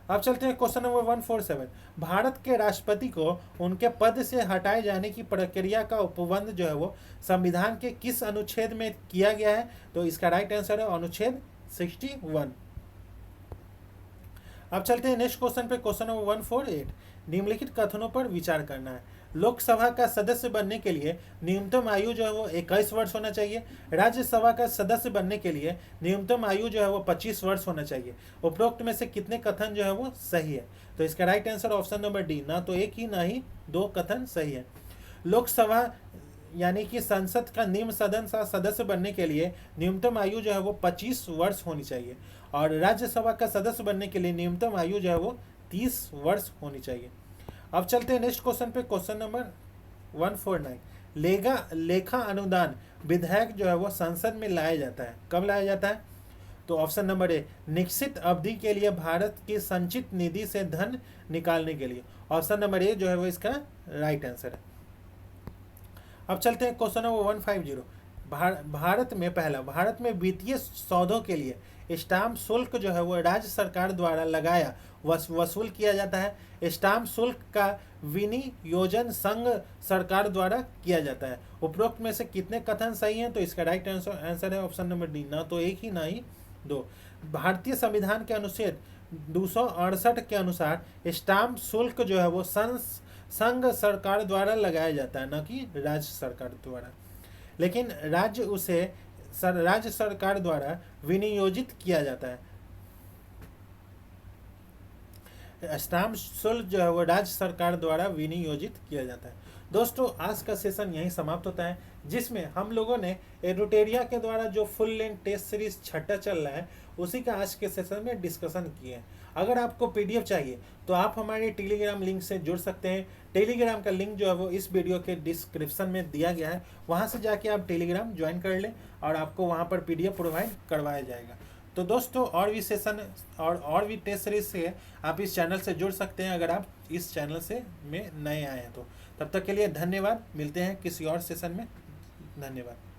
अब चलते हैं क्वेश्चन नंबर 147। भारत के राष्ट्रपति को उनके पद से हटाए जाने की प्रक्रिया का उपबंध जो है वो संविधान के किस अनुच्छेद में किया गया है? तो इसका राइट आंसर है अनुच्छेद 61। अब चलते हैं नेक्स्ट क्वेश्चन पे, क्वेश्चन नंबर 148। निम्नलिखित कथनों पर विचार करना है। लोकसभा का सदस्य बनने के लिए न्यूनतम आयु जो है वो 21 वर्ष होना चाहिए। राज्यसभा का सदस्य बनने के लिए न्यूनतम आयु जो है वो 25 वर्ष होना चाहिए। उपरोक्त में से कितने कथन जो है वो सही है? तो इसका right answer option number D, ना तो एक ही ना ही 2 कथन सही है। लोकसभा यानी कि संसद का निम्न सदन का सदस्य बनने के लिए न्यूनतम आयु जो है वो 25 वर्ष होनी चाहिए और राज्यसभा का सदस्य बनने के लिए न्यूनतम आयु जो है वो 30 वर्ष होनी चाहिए। अब चलते हैं नेक्स्ट क्वेश्चन पे, क्वेश्चन नंबर 149। लेखा अनुदान विधेयक जो है वो संसद में लाया जाता है, कब लाया जाता है? तो ऑप्शन नंबर ए, निश्चित अवधि के लिए भारत की संचित निधि से धन निकालने के लिए। ऑप्शन नंबर ए जो है वो इसका राइट आंसर है। अब चलते हैं क्वेश्चन नंबर 150। भारत में वित्तीय सौदों के लिए स्टाम्प शुल्क जो है वो राज्य सरकार द्वारा लगाया वसूल किया जाता है। स्टाम्प शुल्क का विनियोजन संघ सरकार द्वारा किया जाता है। उपरोक्त में से कितने कथन सही हैं? तो इसका राइट आंसर है ऑप्शन नंबर डी, ना तो एक ही ना ही 2। भारतीय संविधान के अनुच्छेद 268 के अनुसार स्टाम्प शुल्क जो है वो संघ सरकार द्वारा लगाया जाता है, न कि राज्य सरकार द्वारा, लेकिन राज्य सरकार द्वारा विनियोजित किया जाता है। स्टाम्प शुल्क जो है वो राज्य सरकार द्वारा विनियोजित किया जाता है। दोस्तों, आज का सेशन यहीं समाप्त होता है, जिसमें हम लोगों ने एडुटेरिया के द्वारा जो फुल लेंथ टेस्ट सीरीज 6ठा चल रहा है उसी का आज के सेशन में डिस्कशन किए हैं। अगर आपको PDF चाहिए तो आप हमारे टेलीग्राम लिंक से जुड़ सकते हैं। टेलीग्राम का लिंक जो है वो इस वीडियो के डिस्क्रिप्शन में दिया गया है, वहाँ से जाके आप टेलीग्राम ज्वाइन कर लें और आपको वहाँ पर PDF प्रोवाइड करवाया जाएगा। तो दोस्तों और भी सेशन और भी टेस्ट सीरीज से आप इस चैनल से जुड़ सकते हैं अगर आप इस चैनल से में नए आए हैं तो। तब तक के लिए धन्यवाद, मिलते हैं किसी और सेशन में। धन्यवाद।